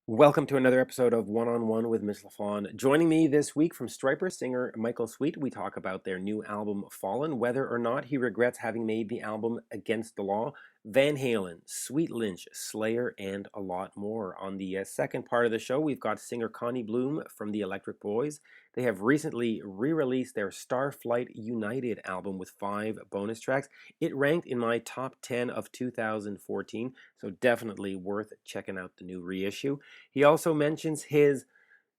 Welcome to another episode of One on One with Mitch Lafon. Joining me this week from Stryper, singer Michael Sweet, we talk about their new album Fallen, whether or not he regrets having made the album Against the Law, Van Halen, Sweet Lynch, Slayer, and a lot more. On the second part of the show, we've got singer CONNY BLOOM from the Electric Boys. They have recently re-released their Starflight United album with 5 bonus tracks. It ranked in my top 10 of 2014, so definitely worth checking out the new reissue. He also mentions his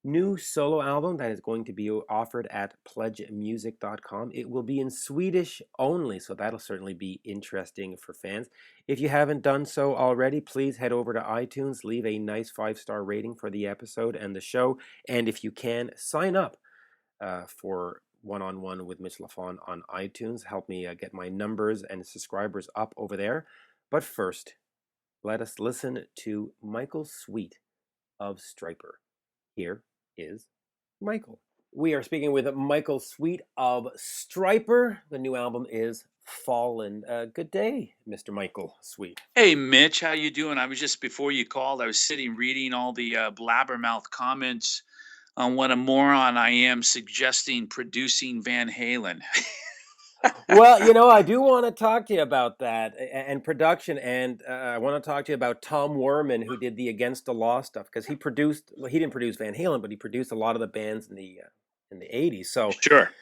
new solo album that is going to be offered at pledgemusic.com. It will be in Swedish only, so that'll certainly be interesting for fans. If you haven't done so already, please head over to iTunes, leave a nice 5-star rating for the episode and the show, and if you can, sign up for One-on-One with Mitch Lafon on iTunes. Help me get my numbers and subscribers up over there. But first, let us listen to Michael Sweet of Stryper. Here is Michael. We are speaking with Michael Sweet of Stryper. The new album is Fallen. Good day, Mr. Michael Sweet. Hey, Mitch, how you doing? I was just before you called, I was sitting reading all the blabbermouth comments on what a moron I am suggesting producing Van Halen. Well, I do want to talk to you about that and production, and I want to talk to you about Tom Werman, who did the Against the Law stuff, because he didn't produce Van Halen, but he produced a lot of the bands in the 80s. So, Sure.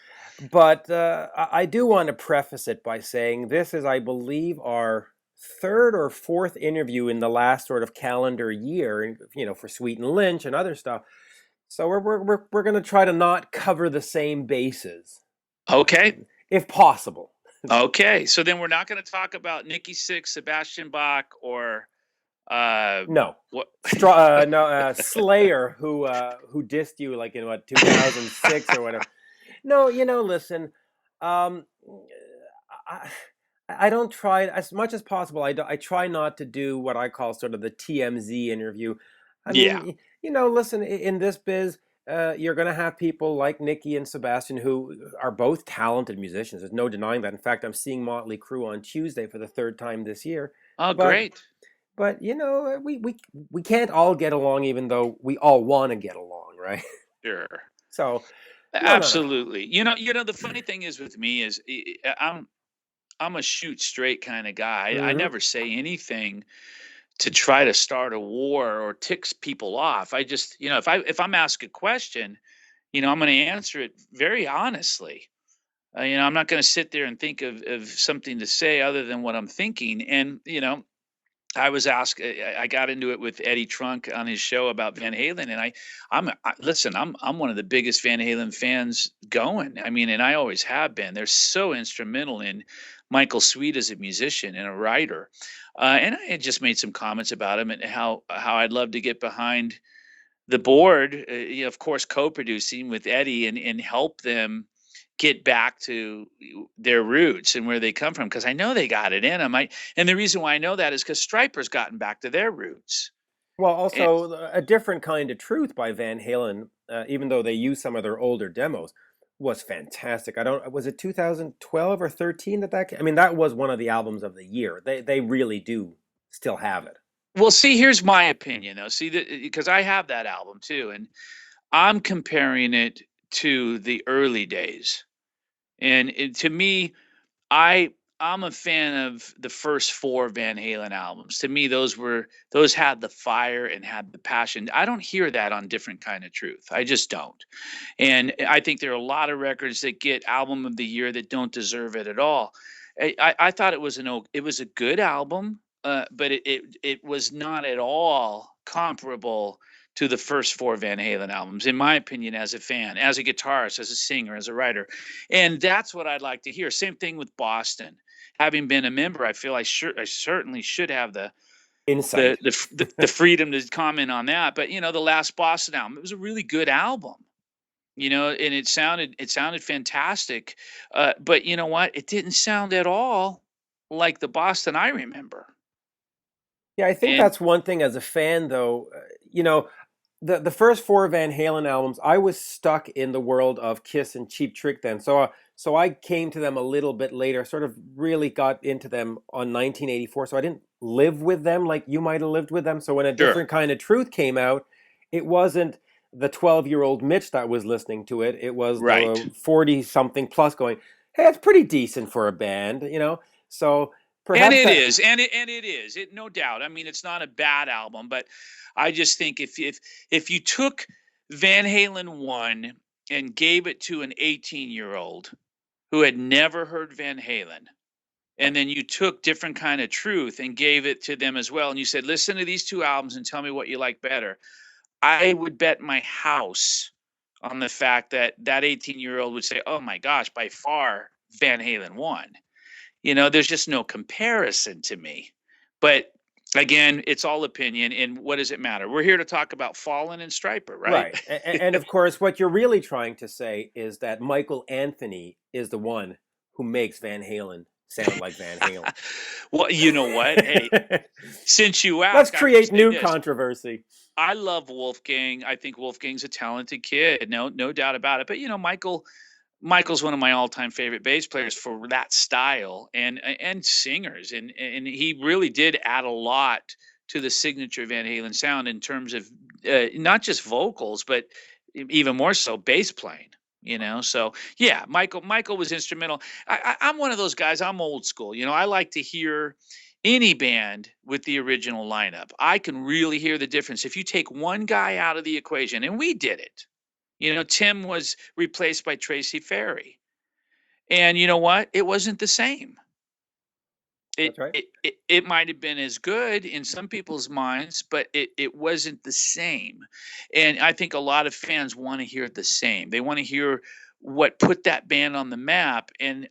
but I do want to preface it by saying this is, I believe, our third or fourth interview in the last sort of calendar year, for Sweet and Lynch and other stuff. So we're going to try to not cover the same bases. Okay. If possible. Okay. So then we're not going to talk about Nikki Sixx, Sebastian Bach, or no. What? Slayer, who dissed you like in 2006 or whatever. No, listen. I don't try as much as possible. I try not to do what I call sort of the TMZ interview. I mean, listen, in this biz, you're going to have people like Nikki and Sebastian who are both talented musicians. There's no denying that. In fact, I'm seeing Motley Crue on Tuesday for the third time this year. Oh, great. But, we can't all get along, even though we all want to get along, right? Sure. So, absolutely. No. The funny thing is with me is I'm a shoot straight kind of guy. I never say anything to try to start a war or ticks people off. I just, if I'm asked a question, I'm going to answer it very honestly. I'm not going to sit there and think of something to say other than what I'm thinking. And, I was asked, I got into it with Eddie Trunk on his show about Van Halen. And listen, I'm one of the biggest Van Halen fans going. I mean, and I always have been. They're so instrumental in Michael Sweet as a musician and a writer. And I had just made some comments about him and how I'd love to get behind the board, of course, co-producing with Eddie and help them get back to their roots and where they come from, because I know they got it in them. And the reason why I know that is because Stryper's gotten back to their roots. Well, also A Different Kind of Truth by Van Halen, even though they used some of their older demos, was fantastic. Was it 2012 or 13 that came? I mean, that was one of the albums of the year. They really do still have it. Well, see, here's my opinion, though. See, because I have that album too, and I'm comparing it to the early days. And to me, I'm a fan of the first 4 Van Halen albums. To me, those had the fire and had the passion. I don't hear that on Different Kind of Truth. I just don't. And I think there are a lot of records that get album of the year that don't deserve it at all. I thought it was a good album, but it was not at all comparable to the first 4 Van Halen albums, in my opinion, as a fan, as a guitarist, as a singer, as a writer. And that's what I'd like to hear. Same thing with Boston. Having been a member, I feel I certainly should have the insight, the freedom to comment on that. But the last Boston album, it was a really good album. And it sounded fantastic. But you know what? It didn't sound at all like the Boston I remember. Yeah, I think that's one thing as a fan, though. The first 4 Van Halen albums, I was stuck in the world of Kiss and Cheap Trick then. So I came to them a little bit later, sort of really got into them on 1984. So I didn't live with them like you might have lived with them. So when A Different Kind of Truth came out, it wasn't the 12-year-old Mitch that was listening to it. It was Right. the 40 something plus going, hey, it's pretty decent for a band, you know? So And perhaps it that, is, and it is. It no doubt. I mean, it's not a bad album, but I just think if you took Van Halen 1 and gave it to an 18-year-old who had never heard Van Halen, and then you took Different Kind of Truth and gave it to them as well, and you said, "Listen to these 2 albums and tell me what you like better." I would bet my house on the fact that that 18-year-old would say, "Oh my gosh, by far Van Halen 1." There's just no comparison to me. But again, it's all opinion. And what does it matter? We're here to talk about Fallen and Stryper, right? right. And of course, what you're really trying to say is that Michael Anthony is the one who makes Van Halen sound like Van Halen. Well, you know what? Hey, since you Let's ask, I will create say new this. controversy. I love Wolfgang. I think Wolfgang's a talented kid. No doubt about it. But Michael's one of my all-time favorite bass players for that style and singers, and he really did add a lot to the signature Van Halen sound in terms of not just vocals, but even more so bass playing. So yeah, Michael was instrumental. I'm one of those guys. I'm old school. I like to hear any band with the original lineup. I can really hear the difference if you take one guy out of the equation, and we did it. Tim was replaced by Tracy Ferry. And you know what? It wasn't the same. It That's right. it it, it might have been as good in some people's minds, but it wasn't the same. And I think a lot of fans want to hear the same. They want to hear what put that band on the map. And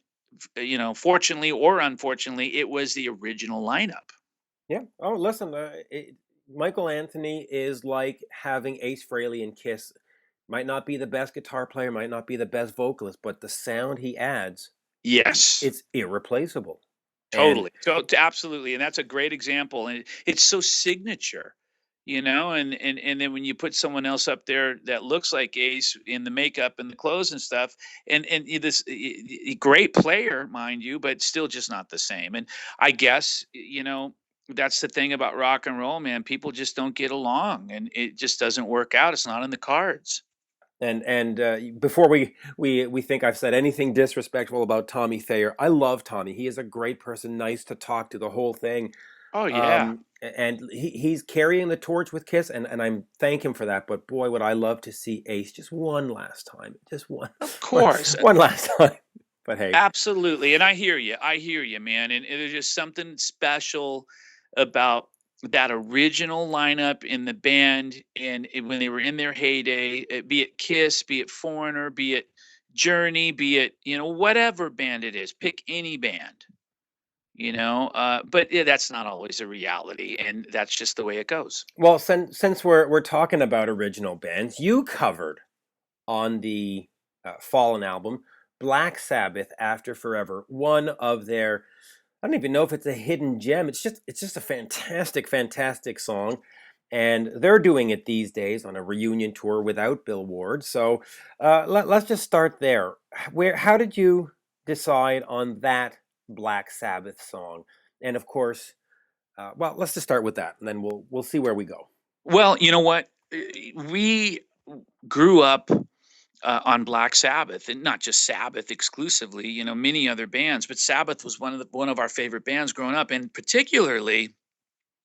fortunately or unfortunately, it was the original lineup. Yeah. Oh, listen, Michael Anthony is like having Ace Frehley and Kiss. Might not be the best guitar player, might not be the best vocalist, but the sound he adds, Yes. it's irreplaceable. And Totally. Absolutely. And that's a great example. And it's so signature, and then when you put someone else up there that looks like Ace in the makeup and the clothes and stuff, and great player, mind you, but still just not the same. And I guess, that's the thing about rock and roll, man. People just don't get along and it just doesn't work out. It's not in the cards. and before we think I've said anything disrespectful about Tommy Thayer, I love Tommy. He is a great person, nice to talk to, the whole thing. Oh yeah. And he's carrying the torch with Kiss, and I thank him for that. But boy, would I love to see Ace just one last time, just one, Of one, course. one last time. But hey, Absolutely, and I hear you. I hear you, man. And there's just something special about that original lineup in the band, and when they were in their heyday, be it Kiss, be it Foreigner, be it Journey, be it whatever band it is. Pick any band, But yeah, that's not always a reality, and that's just the way it goes. well, since we're talking about original bands, you covered on the Fallen album Black Sabbath After Forever, one of their, I don't even know if it's a hidden gem. It's just a fantastic song, and they're doing it these days on a reunion tour without Bill Ward. So let's just start there. How did you decide on that Black Sabbath song? And of course, well, let's just start with that, and then we'll see where we go. Well, you know what? We grew up on Black Sabbath, and not just Sabbath exclusively. Many other bands, but Sabbath was one of our favorite bands growing up, and particularly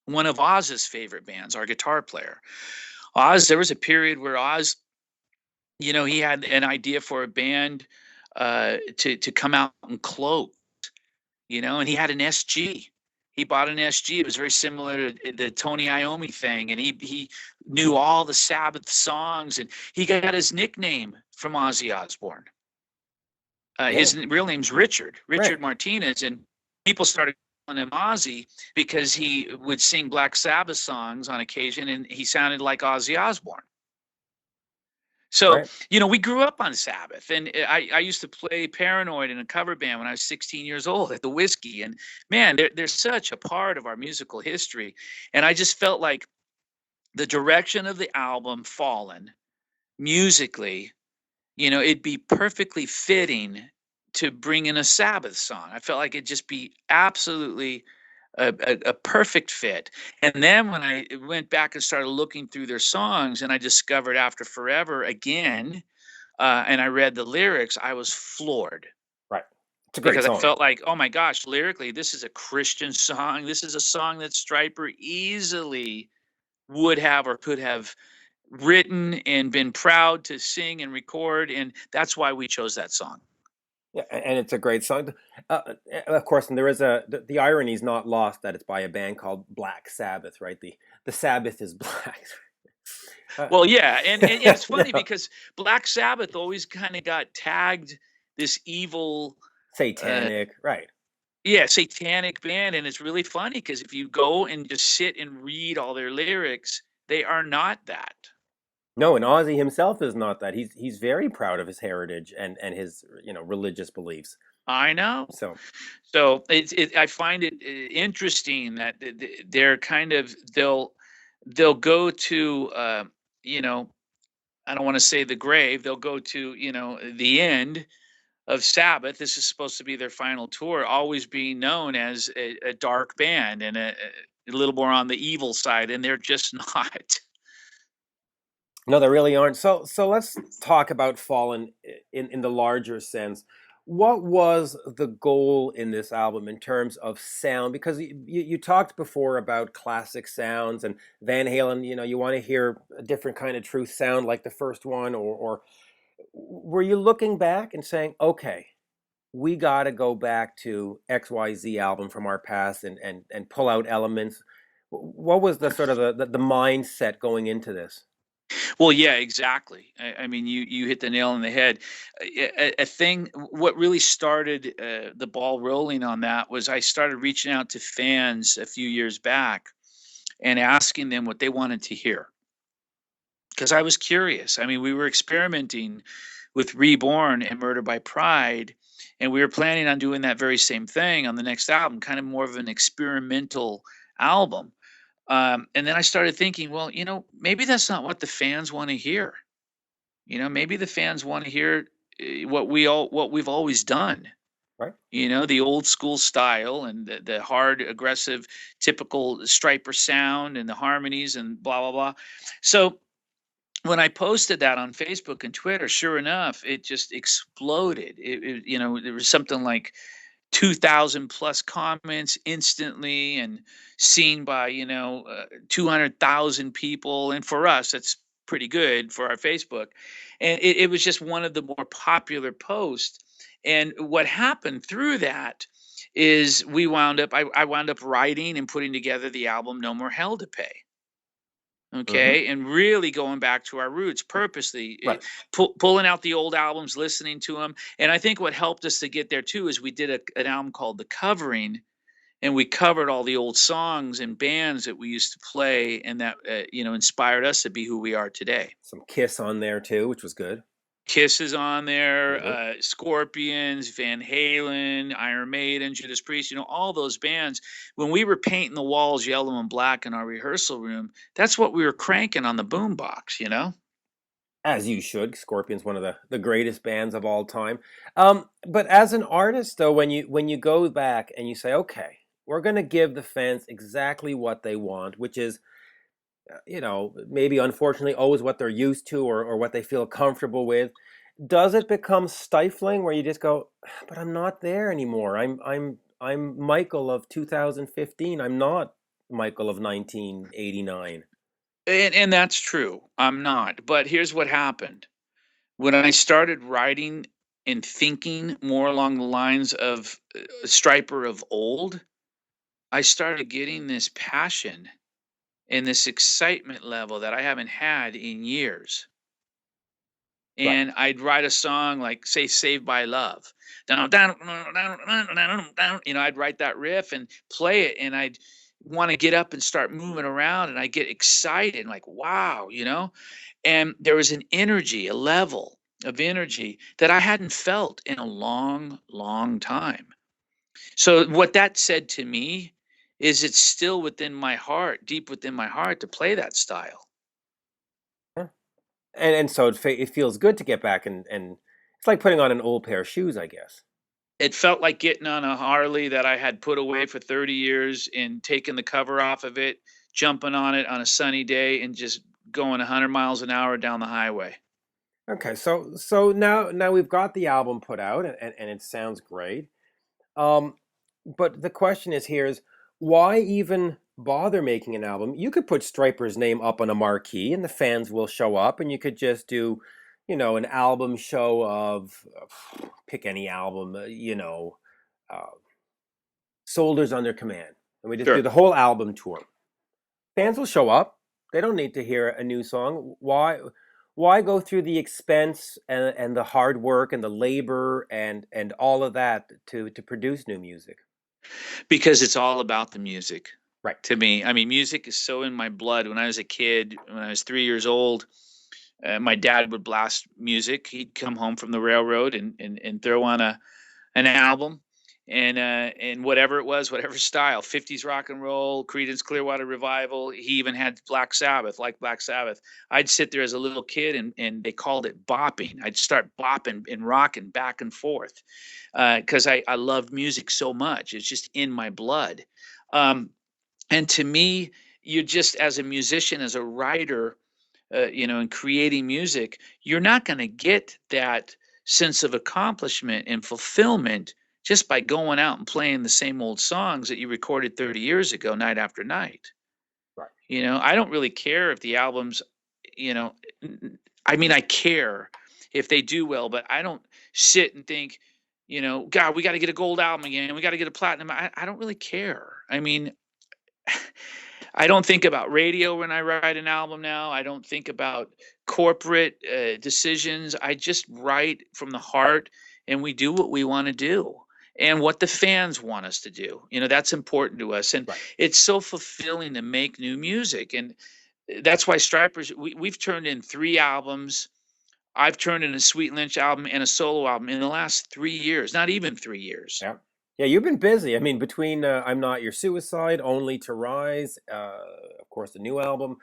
one of Oz's favorite bands, our guitar player. Oz, there was a period where Oz, he had an idea for a band to come out and cloak, and he had an SG. He bought an SG. It was very similar to the Tony Iommi thing, and he knew all the Sabbath songs, and he got his nickname from Ozzy Osbourne. Yeah, His real name's Richard right. Martinez, and people started calling him Ozzy because he would sing Black Sabbath songs on occasion, and he sounded like Ozzy Osbourne. So, Right. we grew up on Sabbath, and I used to play Paranoid in a cover band when I was 16 years old at the Whiskey. And man, they're such a part of our musical history. And I just felt like the direction of the album, Fallen, musically, it'd be perfectly fitting to bring in a Sabbath song. I felt like it'd just be absolutely a perfect fit. And then when I went back and started looking through their songs, and I discovered After Forever again, and I read the lyrics, I was floored Right. It's a great because I song. felt like, oh my gosh, lyrically, this is a Christian song. This is a song that Stryper easily would have or could have written and been proud to sing and record. And that's why we chose that song. Yeah, and it's a great song. Of course, and there is the irony is not lost that it's by a band called Black Sabbath, right? The Sabbath is black. Uh, Well, yeah, and it's funny yeah, because Black Sabbath always kind of got tagged this evil, uh, satanic, right? yeah, satanic band, and it's really funny because if you go and just sit and read all their lyrics, they are not that. No, and Ozzy himself is not that. He's very proud of his heritage and his religious beliefs. I know. So So I find it interesting that they're kind of they'll go to you know, I don't want to say the grave. They'll go to, the end of Sabbath. This is supposed to be their final tour, always being known as a dark band and a little more on the evil side, and they're just not. no, there really aren't. So let's talk about Fallen in the larger sense. What was the goal in this album in terms of sound? Because you talked before about classic sounds and Van Halen. You want to hear a different kind of Truth sound like the first one, or were you looking back and saying, okay, we got to go back to XYZ album from our past and pull out elements? What was the sort of the mindset going into this? Well, yeah, exactly. I mean, you hit the nail on the head. A thing, what really started the ball rolling on that was I started reaching out to fans a few years back and asking them what they wanted to hear because I was curious. I mean, we were experimenting with Reborn and Murder by Pride, and we were planning on doing that very same thing on the next album, kind of more of an experimental album. And then I started thinking, well, maybe that's not what the fans want to hear. Maybe the fans want to hear what we've always done. Right. The old school style and the hard, aggressive, typical Stryper sound and the harmonies and blah blah blah. So when I posted that on Facebook and Twitter, sure enough, it just exploded. There was something like 2,000 plus comments instantly and seen by 200,000 people, and for us that's pretty good for our Facebook. And it was just one of the more popular posts. And what happened through that is I wound up writing and putting together the album No More Hell to Pay. Hmm. Okay, and really going back to our roots purposely, Right. pulling out the old albums, listening to them. And I think what helped us to get there too is we did an album called The Covering, and we covered all the old songs and bands that we used to play, and that inspired us to be who we are today. Some Kiss on there too, which was good. Kiss is on there, Hmm. Scorpions, Van Halen, Iron Maiden, Judas Priest, all those bands. When we were painting the walls yellow and black in our rehearsal room, that's what we were cranking on the boombox. As you should. Scorpion's one of the greatest bands of all time. But as an artist, though, when you go back and you say, okay, we're going to give the fans exactly what they want, which is maybe unfortunately always what they're used to or what they feel comfortable with. Does it become stifling where you just go, but I'm not there anymore. I'm Michael of 2015. I'm not Michael of 1989. And that's true. I'm not. But here's what happened. When I started writing and thinking more along the lines of Stryper of old, I started getting this passion and this excitement level that I haven't had in years. Right. And I'd write a song like, say, Saved by Love. Down, down, down, down, down, down. I'd write that riff and play it, and I'd want to get up and start moving around, and I get excited, like, wow. And there was an energy, a level of energy that I hadn't felt in a long, long time. So what that said to me is it's still within my heart, deep within my heart, to play that style. Yeah. And so it feels good to get back and it's like putting on an old pair of shoes, I guess. It felt like getting on a Harley that I had put away for 30 years and taking the cover off of it, jumping on it on a sunny day, and just going 100 miles an hour down the highway. Okay, so now we've got the album put out, and it sounds great. Um, but the question is here is why even bother making an album? You could put Stryper's name up on a marquee, and the fans will show up, and you could just do, an album show of pick any album, uh, Soldiers Under Command, and we just do Sure. the whole album tour. Fans will show up. They don't need to hear a new song. Why go through the expense and the hard work and the labor and all of that to produce new music? Because it's all about the music Right. to me. I mean, music is so in my blood. When I was a kid, when I was 3 years old, my dad would blast music. He'd come home from the railroad and throw on an album, and whatever it was, whatever style, 50s rock and roll, Creedence Clearwater Revival. He even had Black Sabbath, like Black Sabbath. I'd sit there as a little kid, and they called it bopping. I'd start bopping and rocking back and forth because I love music so much. It's just in my blood. Um, and to me, you just, as a musician, as a writer, and creating music, you're not going to get that sense of accomplishment and fulfillment just by going out and playing the same old songs that you recorded 30 years ago, night after night. Right. I don't really care if the albums, you know, I mean, I care if they do well, but I don't sit and think, God, we got to get a gold album again. We got to get a platinum. I don't really care. I mean, I don't think about radio when I write an album now. I don't think about corporate decisions. I just write from the heart, and we do what we want to do and what the fans want us to do. That's important to us. And Right. it's so fulfilling to make new music. And that's why Stripers, we've turned in 3 albums. I've turned in a Sweet Lynch album and a solo album in the last 3 years, not even 3 years. Yeah. Yeah, you've been busy. I mean, between I'm Not Your Suicide, Only to Rise, of course, the new album.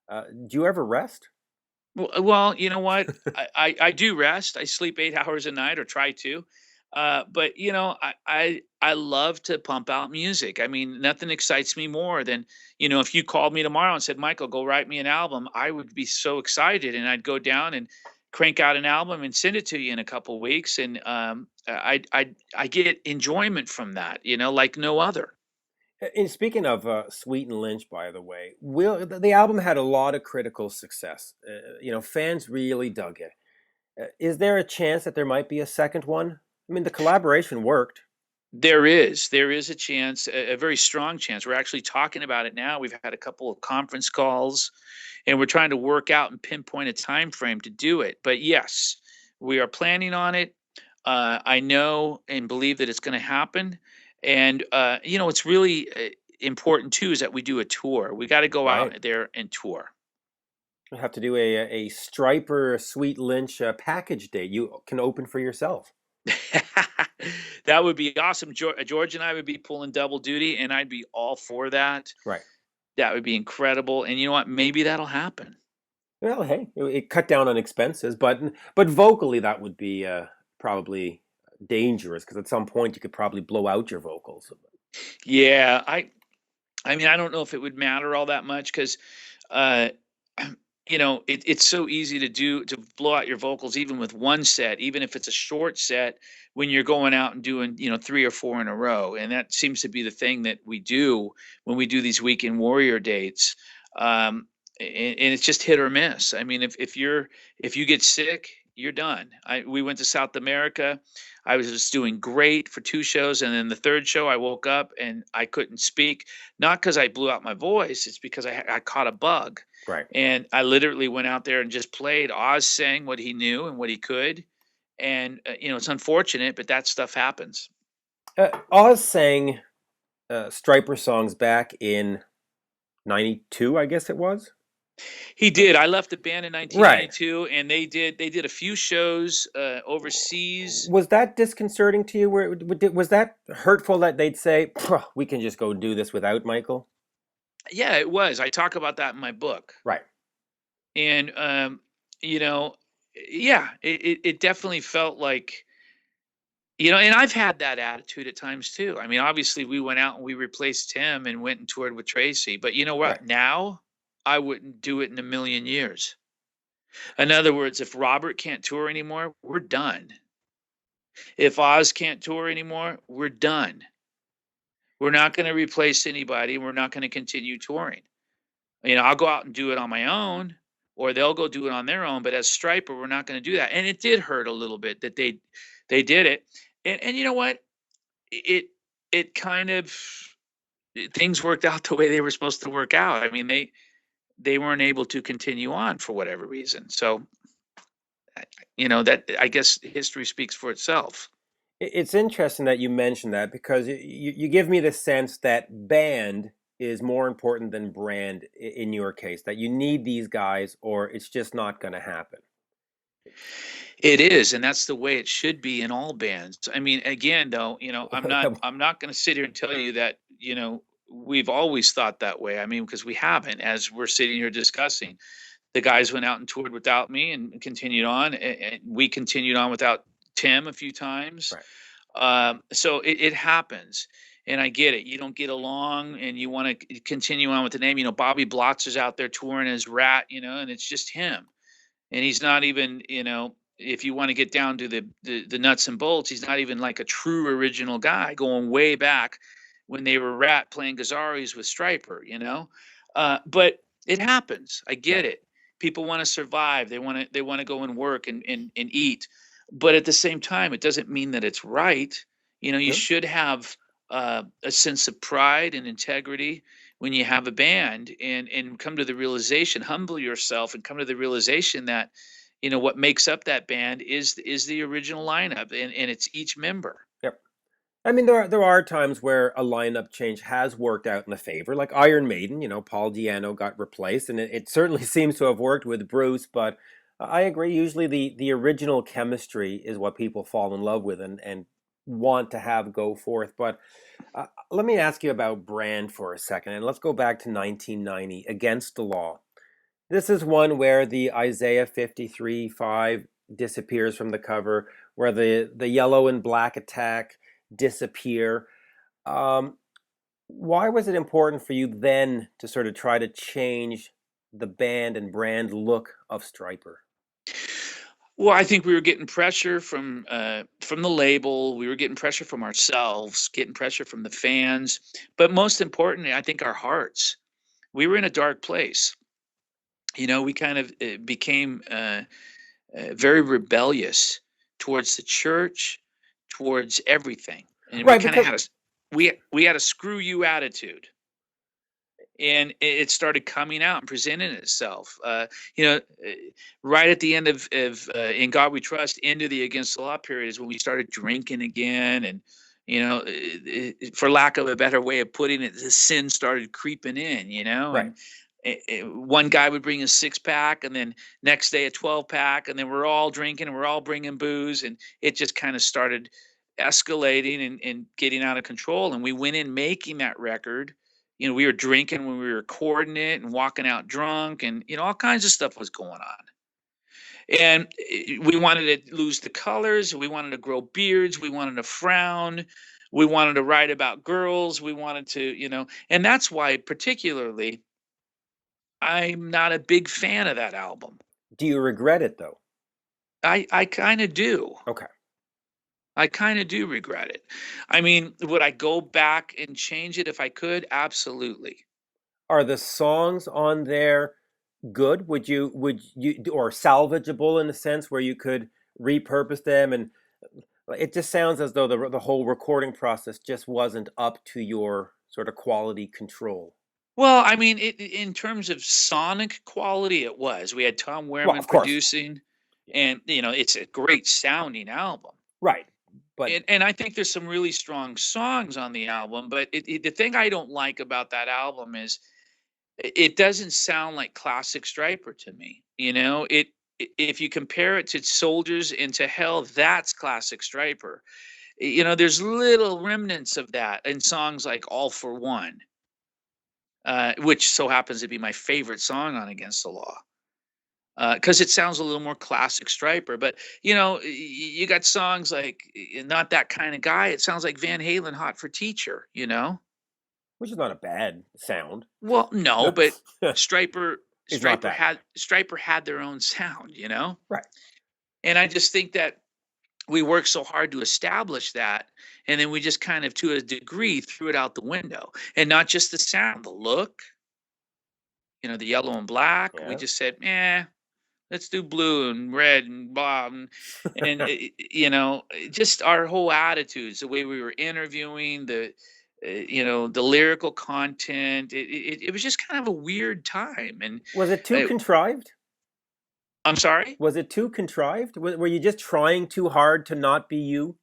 Do you ever rest? Well, you know what? I do rest. I sleep 8 hours a night, or try to. But I love to pump out music. I mean, nothing excites me more than, if you called me tomorrow and said, Michael, go write me an album, I would be so excited, and I'd go down and crank out an album and send it to you in a couple weeks. And I get enjoyment from that, like no other. And speaking of Sweet and Lynch, by the way, the album had a lot of critical success. Fans really dug it. Is there a chance that there might be a second one? I mean, the collaboration worked. There is a chance, a very strong chance. We're actually talking about it now. We've had a couple of conference calls, and we're trying to work out and pinpoint a time frame to do it. But yes, we are planning on it. I know and believe that it's going to happen. And it's really important too is that we do a tour. We got to go Right. out there and tour. We have to do a Stryper Sweet Lynch package day. You can open for yourself. That would be awesome. George and I would be pulling double duty, and I'd be all for that. Right. That would be incredible. And you know what? Maybe that'll happen. Well, hey, it cut down on expenses, but vocally that would be probably dangerous because at some point you could probably blow out your vocals. Yeah, I mean, I don't know if it would matter all that much because, uh, it's so easy to blow out your vocals even with one set, even if it's a short set, when you're going out and doing 3 or 4 in a row, and that seems to be the thing that we do when we do these weekend warrior dates. And it's just hit or miss. I mean, if you get sick, you're done. We went to South America. I was just doing great for 2 shows, and then the third show, I woke up and I couldn't speak. Not because I blew out my voice; it's because I caught a bug, Right. and I literally went out there and just played. Oz sang what he knew and what he could, and it's unfortunate, but that stuff happens. Oz sang Stryper songs back in '92, I guess it was. He did. I left the band in Right. 1992, and they did a few shows overseas. Was that disconcerting to you? Was that hurtful that they'd say, "Phew, we can just go do this without Michael"? Yeah, it was. I talk about that in my book. Right. And you know, yeah, it definitely felt like, And I've had that attitude at times too. I mean, obviously we went out and we replaced Tim and went and toured with Tracy, but you know Right. what? Now I wouldn't do it in a million years. In other words, if Robert can't tour anymore, we're done. If Oz can't tour anymore, we're done. We're not going to replace anybody. We're not going to continue touring. I'll go out and do it on my own, or they'll go do it on their own. But as Stryper, we're not going to do that. And it did hurt a little bit that they did it. And you know what? It it kind of things worked out the way they were supposed to work out. I mean, they weren't able to continue on for whatever reason. So, that I guess history speaks for itself. It's interesting that you mentioned that because you give me the sense that band is more important than brand in your case, that you need these guys or it's just not going to happen. It is, and that's the way it should be in all bands. I mean, again, though, I'm not going to sit here and tell you that, we've always thought that way. I mean, because we haven't, as we're sitting here discussing. The guys went out and toured without me and continued on, and we continued on without Tim a few times. Right. So it happens, and I get it. You don't get along, and you want to continue on with the name. Bobby Blotz is out there touring as Rat, and it's just him. And he's not even, if you want to get down to the nuts and bolts, he's not even like a true original guy going way back when they were Rat playing Gazaris with Stryper. But it happens. I get Right. it. People want to survive. They want to go and work and eat. But at the same time, it doesn't mean that it's right. You No? should have a sense of pride and integrity when you have a band, and come to the realization, humble yourself and come to the realization that what makes up that band is the original lineup, and it's each member. Yep. I mean, there are times where a lineup change has worked out in the favor, like Iron Maiden. Paul Di'Anno got replaced, and it certainly seems to have worked with Bruce. But I agree. Usually, the original chemistry is what people fall in love with and want to have go forth. But let me ask you about brand for a second, and let's go back to 1990, Against the Law. This is one where the Isaiah 53:5 disappears from the cover, where the yellow and black attack disappear. Um, why was it important for you then to sort of try to change the band and brand look of Stryper? Well, I think we were getting pressure from the label. We were getting pressure from ourselves, getting pressure from the fans, but most importantly, I think our hearts. We were in a dark place. We kind of became very rebellious towards the church, towards everything, and we Right, kind of because had we had a screw you attitude, and it started coming out and presenting itself. Right at the end of In God We Trust, into the Against the Law period is when we started drinking again, and for lack of a better way of putting it, the sin started creeping in. right, And one guy would bring a 6 pack, and then next day a 12 pack, and then we're all drinking and we're all bringing booze, and it just kind of started escalating and getting out of control. And we went in making that record. We were drinking when we were recording it and walking out drunk, and all kinds of stuff was going on. And we wanted to lose the colors, we wanted to grow beards, we wanted to frown, we wanted to write about girls, we wanted to, and that's why particularly I'm not a big fan of that album. do you regret it though? I kind of do. Okay. I kind of do regret it. I mean, would I go back and change it if I could? Absolutely. Are the songs on there good? Would you or salvageable in a sense where you could repurpose them? And it just sounds as though the whole recording process just wasn't up to your sort of quality control. Well, I mean, in terms of sonic quality, it was. We had Tom Well, Wehrman of course. producing, and it's a great sounding album. Right. But And I think there's some really strong songs on the album, but the thing I don't like about that album is it doesn't sound like classic Stryper to me. If you compare it to Soldiers into Hell, that's classic Stryper. There's little remnants of that in songs like All for One, which so happens to be my favorite song on Against the Law. because it sounds a little more classic Stryper. But you got songs like "Not That Kind of Guy." It sounds like Van Halen, "Hot for Teacher." which is not a bad sound. Well, no, No, but Stryper it's not Stryper that. had Stryper had their own sound. Right. And I just think that we worked so hard to establish that, and then we just kind of, to a degree, threw it out the window. And not just the sound, the look, the yellow and black. We Yeah. just said, let's do blue and red and blah, and just our whole attitudes, the way we were interviewing, the lyrical content. It was just kind of a weird time. And Was it too uh, contrived? I'm sorry. Was it too contrived? Were you just trying too hard to not be you?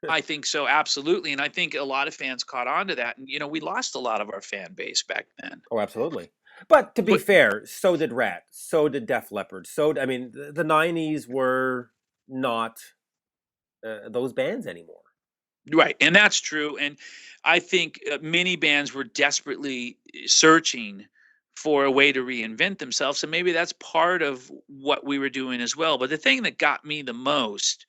I think so, absolutely, and I think a lot of fans caught on to that, and we lost a lot of our fan base back then. Oh, absolutely. But to be But fair, so did Rat, so did Def Leppard. I mean, the '90s were not those bands anymore. right, and that's true, and I think many bands were desperately searching for a way to reinvent themselves, so maybe that's part of what we were doing as well. But the thing that got me the most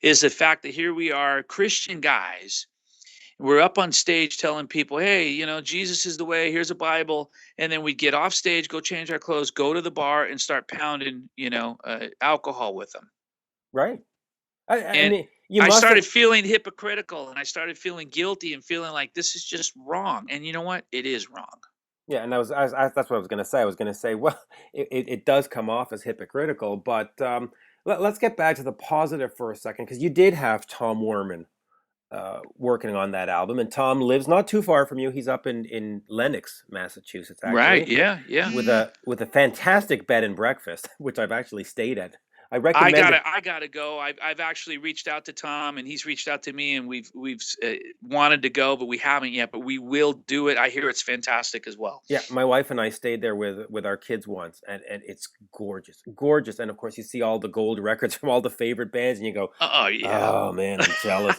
is the fact that here we are, Christian guys. We're up on stage telling people, hey, Jesus is the way, here's a Bible. And then we'd get off stage, go change our clothes, go to the bar and start pounding, alcohol with them. Right. I And mean, you I must have. started feeling hypocritical, and I started feeling guilty and feeling like this is just wrong. And you know what? It is wrong. Yeah, and that's what I was going to say. I was going to say, well, it does come off as hypocritical, but let's get back to the positive for a second, because you did have Tom Werman working on that album, and Tom lives not too far from you. He's up in Lenox, Massachusetts, Right. actually, Yeah. Yeah. with a fantastic bed and breakfast, which I've actually stayed at. I I recommend it. gotta go. I've actually reached out to Tom, and he's reached out to me, and we've wanted to go, but we haven't yet. But we will do it. I hear it's fantastic as well. Yeah, my wife and I stayed there with our kids once, and it's gorgeous, gorgeous. And of course, you see all the gold records from all the favorite bands, and you go, Oh yeah. "Oh man, I'm jealous."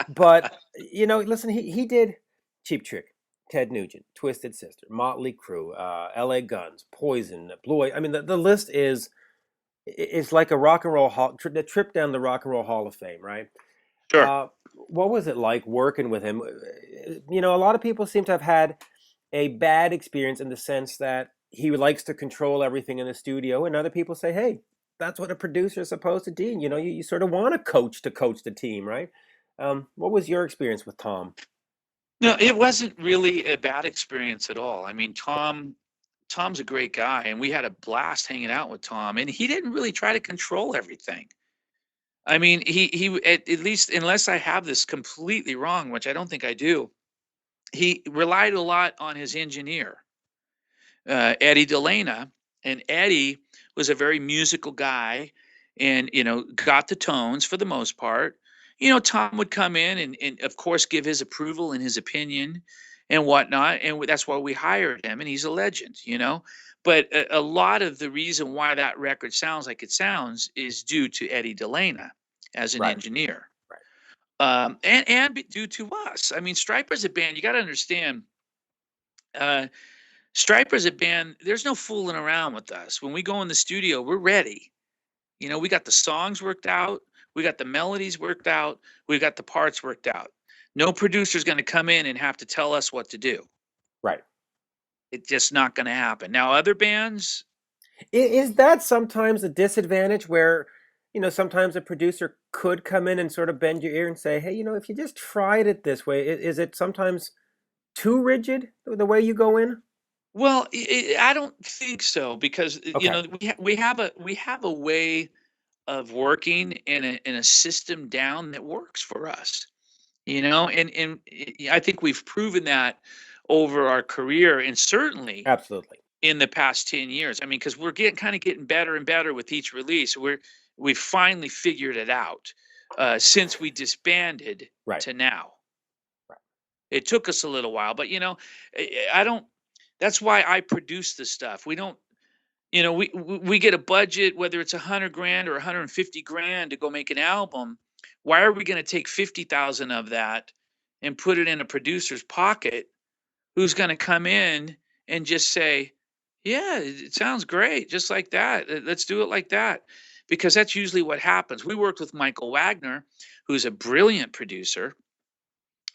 But listen, he did Cheap Trick, Ted Nugent, Twisted Sister, Motley Crue, L.A. Guns, Poison, Blue. I mean, the list is like a rock and roll the trip down the Rock and Roll Hall of Fame, right? Sure. What was it like working with him? A lot of people seem to have had a bad experience in the sense that he likes to control everything in the studio, and other people say, "Hey, that's what a producer is supposed to do." You sort of want a coach to coach the team, right? What was your experience with Tom? No, it wasn't really a bad experience at all. I mean, Tom's a great guy, and we had a blast hanging out with Tom. And he didn't really try to control everything. I mean, he at least, unless I have this completely wrong, which I don't think I do, he relied a lot on his engineer, Eddie Delana. And Eddie was a very musical guy, and got the tones for the most part. Tom would come in and of course give his approval and his opinion and whatnot, and that's why we hired him, and he's a legend. But a lot of the reason why that record sounds like it sounds is due to Eddie Delana as an Right, engineer, right, and due to us. I mean, Stryper's a band. You got to understand. Uh, Stryper's a band. There's no fooling around with us. When we go in the studio, we're ready. We got the songs worked out. We got the melodies worked out. We got the parts worked out. No producer's going to come in and have to tell us what to do. right. It's just not going to happen. Now, other bands, Is that sometimes a disadvantage where, sometimes a producer could come in and sort of bend your ear and say, "Hey, if you just tried it this way, is it sometimes too rigid the way you go in?" well, I don't think so, because Okay, we have a way of working in a system down that works for us. And I think we've proven that over our career, and certainly absolutely. in the past 10 years. I mean, because we're getting better and better with each release. We've finally figured it out, since we disbanded Right, to now. right, It took us a little while, but I don't. That's why I produce the stuff. We don't. We get a budget, whether it's 100 grand or 150 grand to go make an album. Why are we going to take 50,000 of that and put it in a producer's pocket, who's going to come in and just say, Yeah, it sounds great, just like that. Let's do it like that, because that's usually what happens. We worked with Michael Wagner, who's a brilliant producer,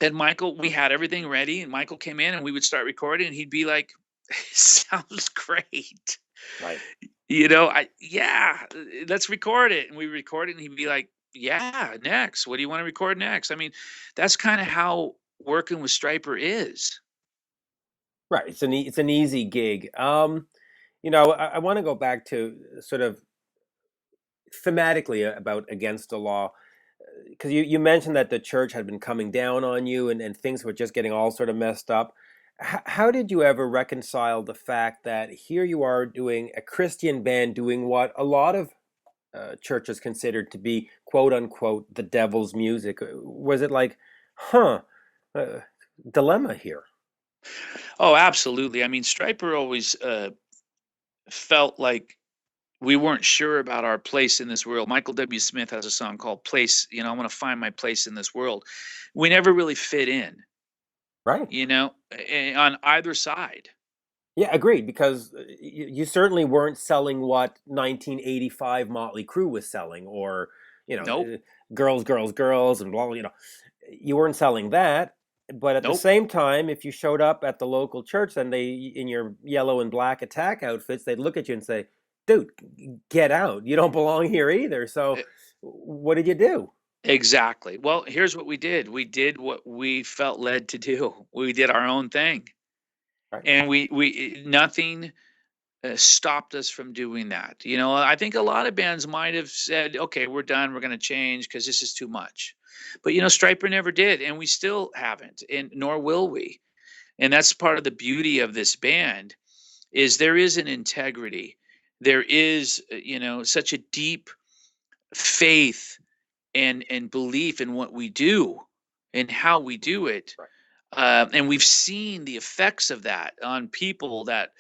and Michael, we had everything ready, and Michael came in, and we would start recording, and he'd be like, "Sounds great." Right. Yeah, let's record it, and we record it, and he'd be like, "Yeah, next. What do you want to record next?" I mean, that's kind of how working with Stryper is. Right. It's an easy gig. I want to go back to sort of thematically about against the law, because you mentioned that the church had been coming down on you, and things were just getting all sort of messed up. How did you ever reconcile the fact that here you are doing a Christian band doing what a lot of churches considered to be quote unquote the devil's music? Was it like, huh, uh, dilemma here? Oh, absolutely. I mean, Stryper always felt like we weren't sure about our place in this world. Michael W. Smith has a song called Place, I want to find my place in this world. We never really fit in, Right. on either side. Yeah, agreed. Because you certainly weren't selling what 1985 Motley Crue was selling, or Nope, girls, girls, girls, and blah. You weren't selling that. But at the nope. same time, if you showed up at the local church and they in your yellow and black attack outfits, they'd look at you and say, "Dude, get out! You don't belong here either." So, e- what did you do? Exactly. Well, here's what we did. We did what we felt led to do. We did our own thing. Right. And nothing stopped us from doing that. I think a lot of bands might have said, "Okay, we're done. We're going to change because this is too much." But Stryper never did, and we still haven't, and nor will we. And that's part of the beauty of this band is there is an integrity. There is, such a deep faith and belief in what we do and how we do it, Right. and we've seen the effects of that on people that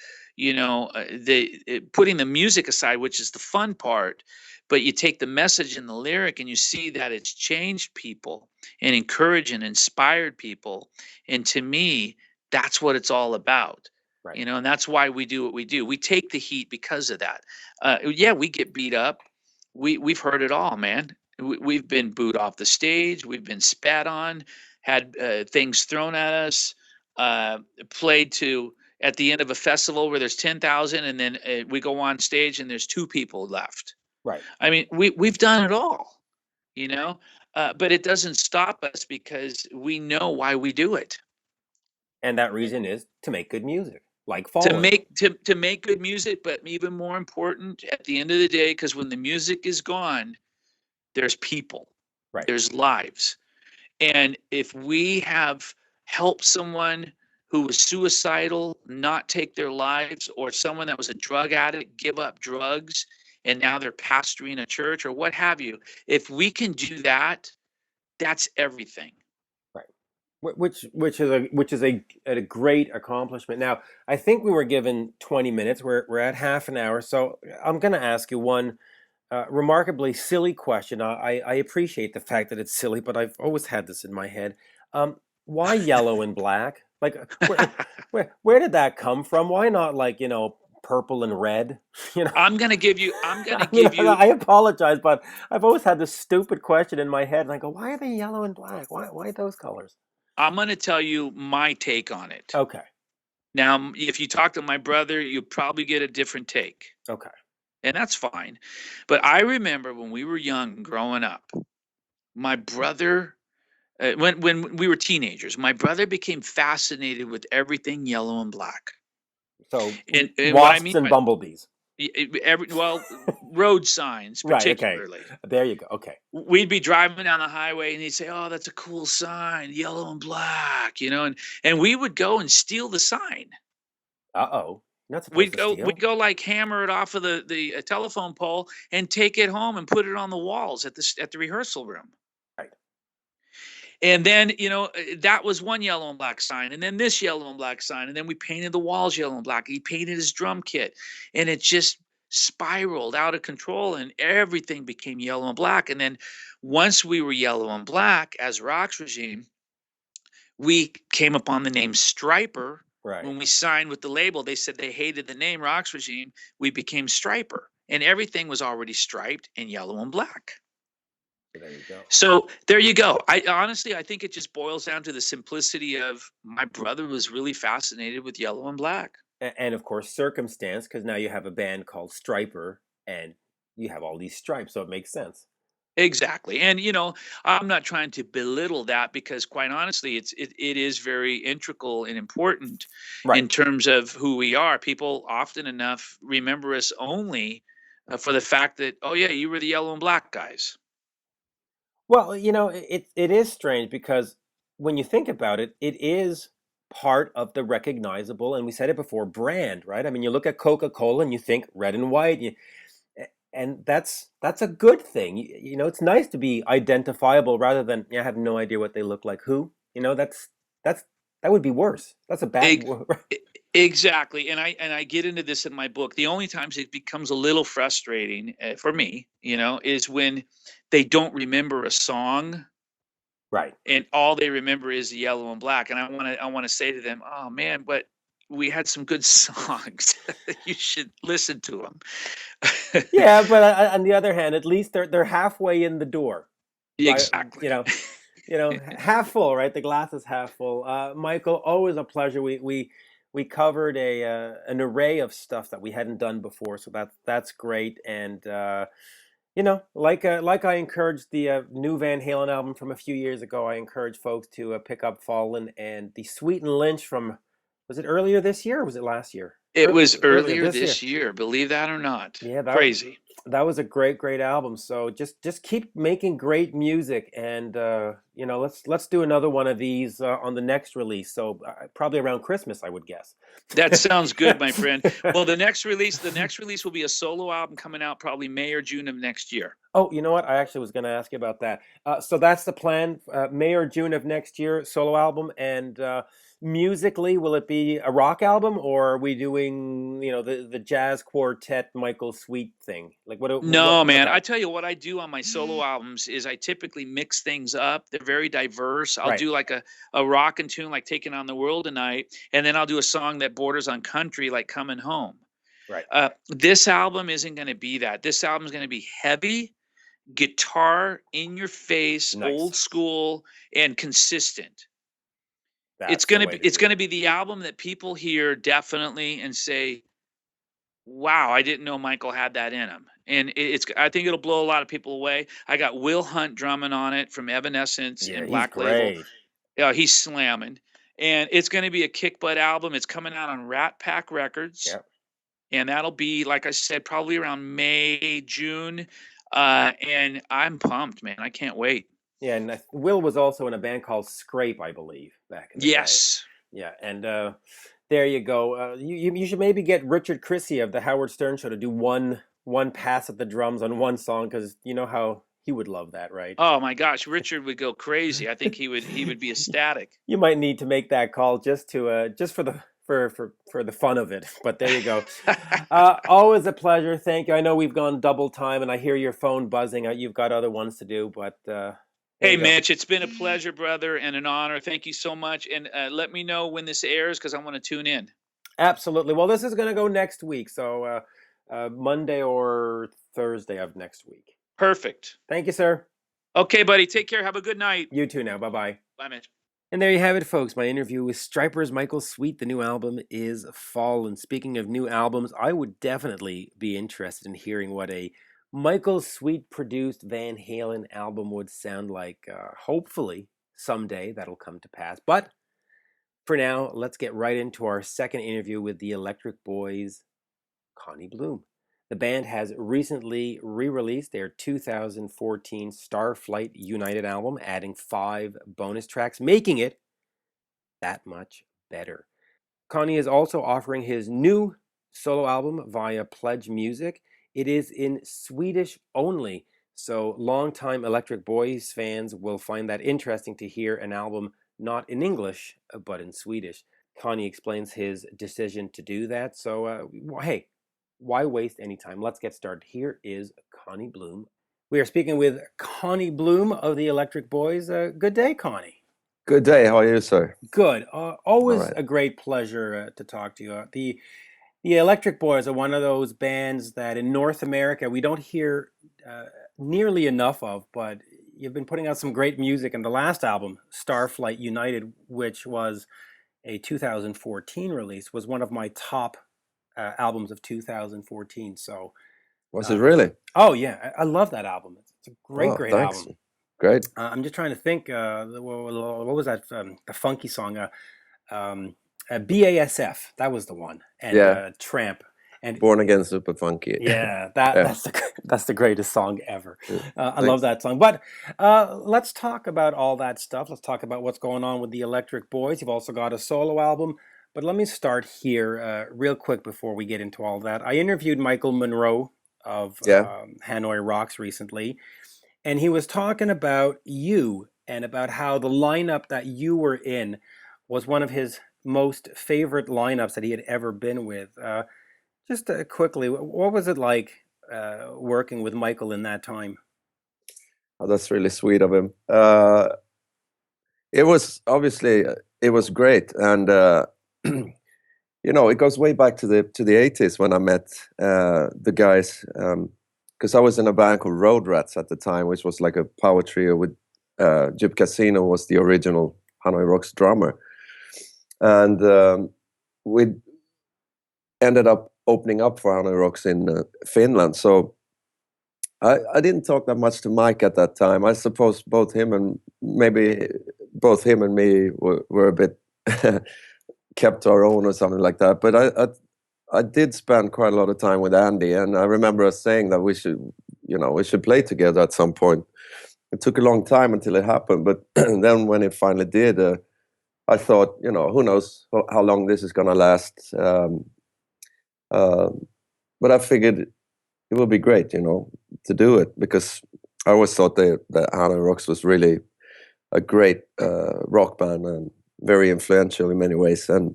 putting the music aside, which is the fun part, but you take the message and the lyric and you see that it's changed people and encouraged and inspired people, and to me that's what it's all about. Right. And that's why we do what we do. We take the heat because of that. Yeah, we get beat up. We've heard it all, man. We've been booed off the stage. We've been spat on, had things thrown at us, uh, played to at the end of a festival where there's 10,000, and then we go on stage and there's two people left. Right. I mean, we've done it all, you know, but it doesn't stop us because we know why we do it. And that reason is to make good music, like To Fallen. make good music, but even more important at the end of the day, because when the music is gone, there's people, Right. there's lives. And if we have helped someone who was suicidal not take their lives, or someone that was a drug addict give up drugs and now they're pastoring a church or what have you, if we can do that, that's everything. Right. Which is a great accomplishment. Now, I think we were given 20 minutes. We're at half an hour, so I'm going to ask you one remarkably silly question. I appreciate the fact that it's silly, but I've always had this in my head. Why yellow and black? Like, where did that come from? Why not like purple and red? You know. I'm gonna I mean, give you I apologize, but I've always had this stupid question in my head, and I go, "Why are they yellow and black? Why those colors?" I'm gonna tell you my take on it. Okay. Now, if you talk to my brother, you'll probably get a different take, Okay. and that's fine. But I remember when we were young growing up, my brother when we were teenagers, my brother became fascinated with everything yellow and black. So And what I wasps mean and by bumblebees. road signs Right. Okay. particularly. There you go. Okay. We'd be driving down the highway and he'd say, "Oh, that's a cool sign, yellow and black," and we would go and steal the sign. Uh-oh. You're not supposed We'd to go we'd steal. go like hammer it off of the telephone pole and take it home and put it on the walls at the rehearsal room. Right. And then, that was one yellow and black sign, and then this yellow and black sign, and then we painted the walls yellow and black. He painted his drum kit, and it just spiraled out of control, and everything became yellow and black. And then once we were yellow and black as Rock's regime, we came upon the name Stryper Right. When we signed with the label, they said they hated the name Rocks Regime. We became Stryper, and everything was already striped in yellow and black. So there you go. So there you go. I honestly, I think it just boils down to the simplicity of my brother was really fascinated with yellow and black. And of course, circumstance, because now you have a band called Stryper, and you have all these stripes, so it makes sense. Exactly. And I'm not trying to belittle that because quite honestly, it is very integral and important Right. in terms of who we are. People often enough remember us only for the fact that, oh yeah, you were the yellow and black guys. Well, it is strange because when you think about it, it is part of the recognizable, and we said it before, brand, right? I mean, you look at Coca-Cola and you think red and white, and that's a good thing. It's nice to be identifiable rather than I have no idea what they look like. Who? That's that would be worse. That's a bad. Eg- e- Exactly. And I get into this in my book. The only times it becomes a little frustrating for me, is when they don't remember a song Right. and all they remember is the yellow and black. And I want to say to them, oh man, but we had some good songs. You should listen to them. Yeah, but on the other hand, at least they're halfway in the door. By Exactly. half full, right? The glass is half full. Michael, always a pleasure. We covered an array of stuff that we hadn't done before, so that's great. And like I encouraged the new Van Halen album from a few years ago, I encourage folks to pick up Fallen and the Sweet Lynch from, was it earlier this year or was it last year? It was Earlier earlier this year. this year, believe that or not. Yeah, Crazy. that was a great album. So just keep making great music, and let's do another one of these on the next release. So probably around Christmas, I would guess. That sounds good, my friend. Well, the next release will be a solo album coming out probably May or June of next year. Oh, you know what? I actually was going to ask you about that. So that's the plan. May or June of next year, solo album. And musically, will it be a rock album, or are we doing, the jazz quartet Michael Sweet thing? Like No, man. Okay, I tell you what I do on my solo albums is I typically mix things up. They're very diverse. I'll right, do like a rockin' tune like Taking on the World Tonight, and then I'll do a song that borders on country like Coming Home. right. This album isn't going to be that. This album is going to be heavy, guitar in your face, Nice. old school, and consistent. It's That's the gonna way be to it's do it. gonna be the album that people hear definitely and say, "Wow, I didn't know Michael had that in him." And I think it'll blow a lot of people away. I got Will Hunt drumming on it from Evanescence Yeah, and he's Black Label. great. Yeah, he's slamming. And it's going to be a kick butt album. It's coming out on Rat Pack Records, Yeah. and that'll be, like I said, probably around May, June. And I'm pumped, man. I can't wait. Yeah, and Will was also in a band called Scrape, I believe, back in the day. Yes. Yeah, and there you go. You should maybe get Richard Chrissy of the Howard Stern Show to do one pass at the drums on one song, because you know how he would love that, right? Oh my gosh, Richard would go crazy. I think he would be ecstatic. You might need to make that call just for the fun of it. But there you go. Always a pleasure. Thank you. I know we've gone double time, and I hear your phone buzzing. You've got other ones to do, but there Hey, you go. Mitch, it's been a pleasure, brother, and an honor. Thank you so much. And let me know when this airs because I want to tune in. Absolutely. Well, this is going to go next week, so Monday or Thursday of next week. Perfect. Thank you, sir. Okay, buddy. Take care. Have a good night. You too now. Bye-bye. Bye, Mitch. And there you have it, folks. My interview with Stryper's Michael Sweet. The new album is Fall. And speaking of new albums, I would definitely be interested in hearing what a Michael Sweet produced Van Halen album would sound like. Hopefully, someday that'll come to pass. But for now, let's get right into our second interview with the Electric Boys' CONNY BLOOM. The band has recently re-released their 2014 Starflight United album, adding 5 bonus tracks, making it that much better. CONNY is also offering his new solo album via Pledge Music. It is in Swedish only, so longtime Electric Boys fans will find that interesting to hear an album not in English, but in Swedish. CONNY explains his decision to do that, so hey, why waste any time? Let's get started. Here is CONNY BLOOM. We are speaking with CONNY BLOOM of the Electric Boys. Good day, CONNY. Good day. How are you, sir? Good. All Always right. a great pleasure to talk to you. The Electric Boys are one of those bands that in North America we don't hear uh, nearly enough of, but you've been putting out some great music. And the last album, Starflight United, which was a 2014 release, was one of my top albums of 2014. So, Was it uh, really? oh yeah, I love that album. It's a great, Oh, great thanks. album. Great. I'm just trying to think. What was that? The funky song, um, BASF. That was the one, and Yeah. Tramp. And Born Again Super Funky. yeah, that Yeah. that's the greatest song ever. I love Thanks. that song. But let's talk about all that stuff. Let's talk about what's going on with the Electric Boys. You've also got a solo album. But let me start here real quick before we get into all that. I interviewed Michael Monroe of Yeah. Hanoi Rocks recently, and he was talking about you and about how the lineup that you were in was one of his most favorite lineups that he had ever been with. Just quickly, what was it like working with Michael in that time? Oh, that's really sweet of him. It was obviously it was great, and it goes way back to the 80s when I met the guys. Because I was in a band called Road Rats at the time, which was like a power trio with Jip Casino was the original Hanoi Rocks drummer, and we ended up opening up for Hanoi Rocks in Finland. So I didn't talk that much to Mike at that time. I suppose both him and me were a bit kept to our own or something like that. But I did spend quite a lot of time with Andy, and I remember us saying that we should play together at some point. It took a long time until it happened, but then when it finally did, I thought, who knows how long this is gonna last. But I figured it would be great, to do it, because I always thought that Hanoi Rocks was really a great rock band and very influential in many ways. And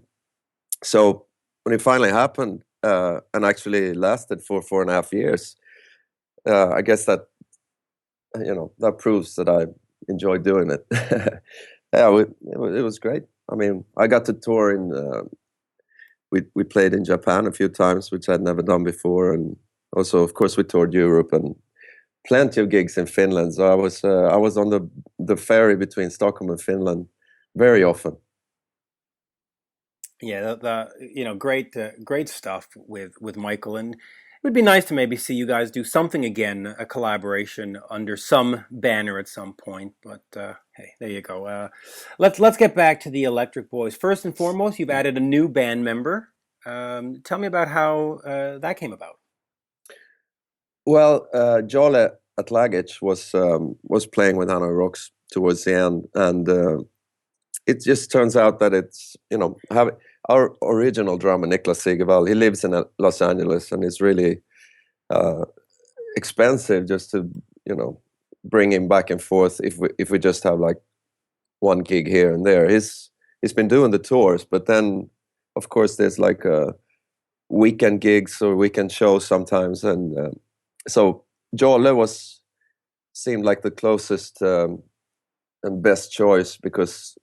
so when it finally happened and actually lasted for 4.5 years, I guess that that proves that I enjoy doing it. Yeah, it was great. I mean, I got to tour in. We played in Japan a few times, which I'd never done before, and also, of course, we toured Europe and plenty of gigs in Finland. So I was on the ferry between Stockholm and Finland very often. Yeah, great stuff with Michael, and it would be nice to maybe see you guys do something again, a collaboration under some banner at some point. But hey, there you go. Let's get back to the Electric Boys. First and foremost, you've added a new band member. Tell me about how that came about. Well, Jole Atlagic was playing with Hanoi Rocks towards the end, and it just turns out that it's our original drummer Niklas Sigervall. He lives in Los Angeles, and it's really expensive just to bring him back and forth if we just have like one gig here and there. He's been doing the tours, but then of course there's like weekend gigs or weekend shows sometimes, and so Jole seemed like the closest and best choice, because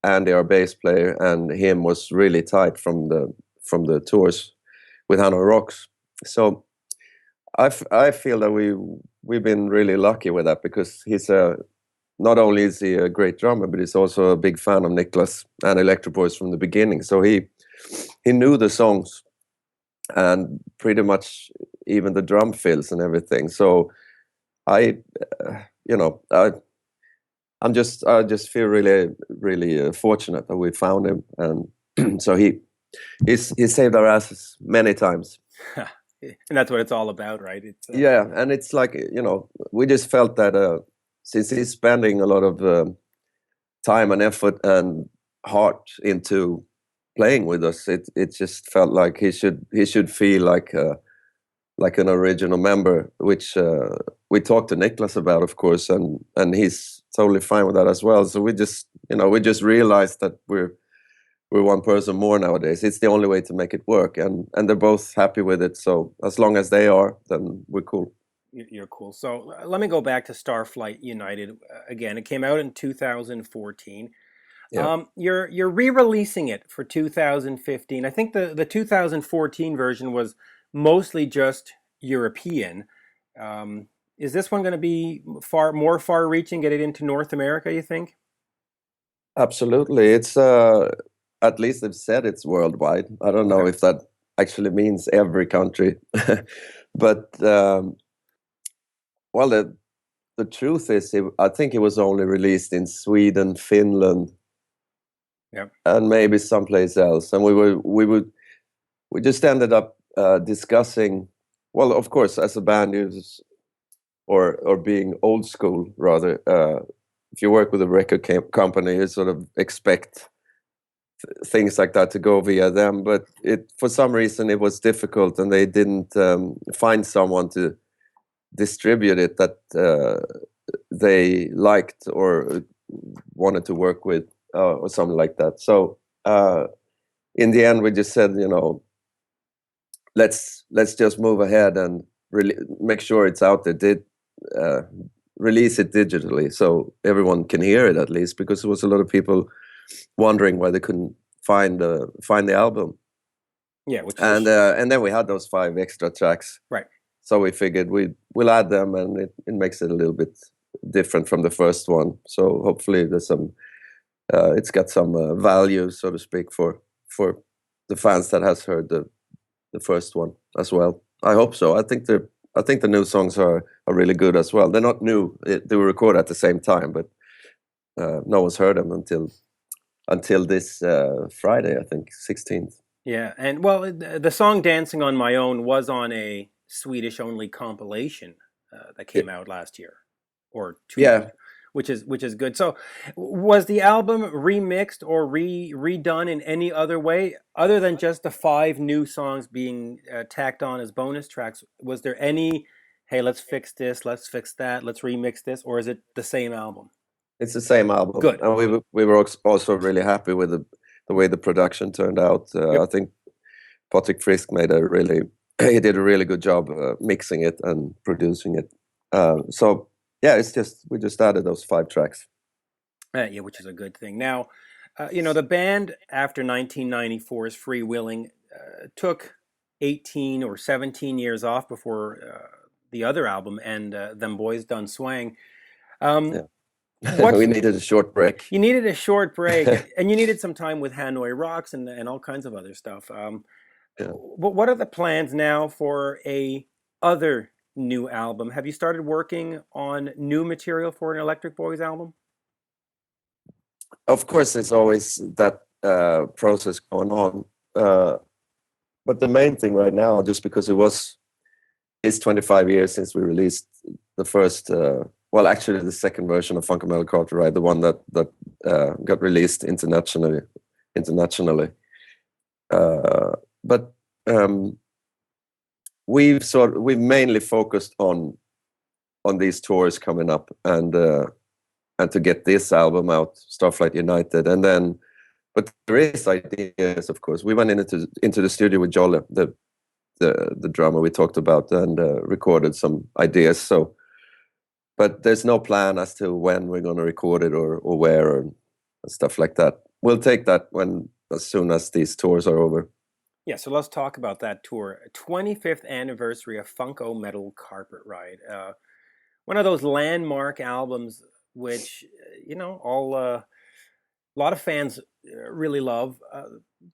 Andy, our bass player, and him was really tight from the tours with Hanoi Rocks. So I feel that we've been really lucky with that, because he's not only is he a great drummer, but he's also a big fan of Niklas and Electric Boys from the beginning. So he knew the songs and pretty much even the drum fills and everything. So I just feel really, really fortunate that we found him, and so he saved our asses many times. And that's what it's all about, right? It's Yeah, and it's like we just felt that since he's spending a lot of time and effort and heart into playing with us, it just felt like he should feel like an original member, which we talked to Niklas about, of course, and he's totally fine with that as well. So we just realized that we're one person more nowadays. It's the only way to make it work, and they're both happy with it. So as long as they are, then we're cool. You're cool. So let me go back to Starflight United again. It came out in 2014. Yeah, You're re-releasing it for 2015. I think the 2014 version was mostly just European. Is this one going to be more far-reaching, get it into North America, you think? absolutely. It's at least they've said it's worldwide. I don't know Okay. if that actually means every country, but well, the truth is, I think it was only released in Sweden, Finland, Yeah. and maybe someplace else. And we just ended up discussing. Well, of course, as a band, or being old school rather. If you work with a record company, you sort of expect things like that to go via them. But for some reason, it was difficult, and they didn't find someone to distribute it that they liked or wanted to work with, or something like that. So in the end, we just said, let's just move ahead and really make sure it's out there. Uh, Release it digitally so everyone can hear it, at least, because there was a lot of people wondering why they couldn't find the album. Yeah, which is And then we had those 5 extra tracks, right. so we figured we'll add them, and it makes it a little bit different from the first one. So hopefully there's some it's got some value, so to speak, for the fans that has heard the first one as well. I hope so. I think the new songs are really good as well. They're not new; they were recorded at the same time, but no one's heard them until this Friday, I think, 16th. Yeah, and well, the song "Dancing on My Own" was on a Swedish-only compilation that came out last year or 2 years, Yeah, which is good. So, was the album remixed or redone in any other way other than just the 5 new songs being tacked on as bonus tracks? Was there any, hey, let's fix this, let's fix that, let's remix this, or is it the same album? it's the same album, Good. and we were also really happy with the way the production turned out. Yep. I think Patrick Frisk he did a really good job mixing it and producing it. So yeah, we just added those 5 tracks. Yeah, which is a good thing. Now, the band after 1994's Free Willing took 18 or 17 years off before the other album and Them Boys Done Swang. Yeah. What We needed a short break. you needed a short break, and you needed some time with Hanoi Rocks and all kinds of other stuff. Yeah. But what are the plans now for a other new album? Have you started working on new material for an Electric Boys album? Of course, there's always that process going on. But the main thing right now, just because it's 25 years since we released the first, well, actually the second version of Funky Metal Carter, right? The one that got released internationally. But we've mainly focused on these tours coming up, and to get this album out, Starflight United, and then. But there is ideas, of course. We went into the studio with Jolle, the drummer we talked about, and recorded some ideas. So, but there's no plan as to when we're going to record it or where or stuff like that. We'll take that as soon as these tours are over. Yeah, so let's talk about that tour. 25th anniversary of Funko Metal Carpet Ride. One of those landmark albums which, a lot of fans really love.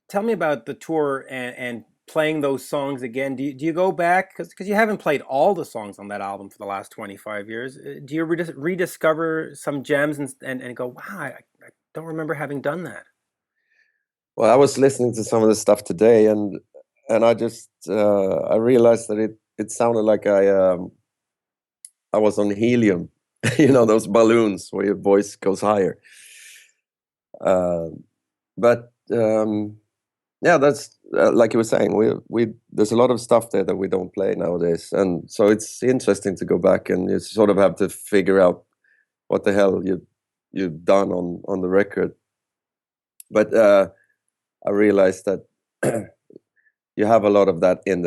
Tell me about the tour and playing those songs again. Do you go back? Because you haven't played all the songs on that album for the last 25 years. Do you rediscover some gems and go, wow, I don't remember having done that? Well, I was listening to some of the stuff today, and I just I realized that it sounded like I was on helium, those balloons where your voice goes higher. But yeah, that's like you were saying. We there's a lot of stuff there that we don't play nowadays, and so it's interesting to go back and you sort of have to figure out what the hell you've done on the record. But I realized that you have a lot of that in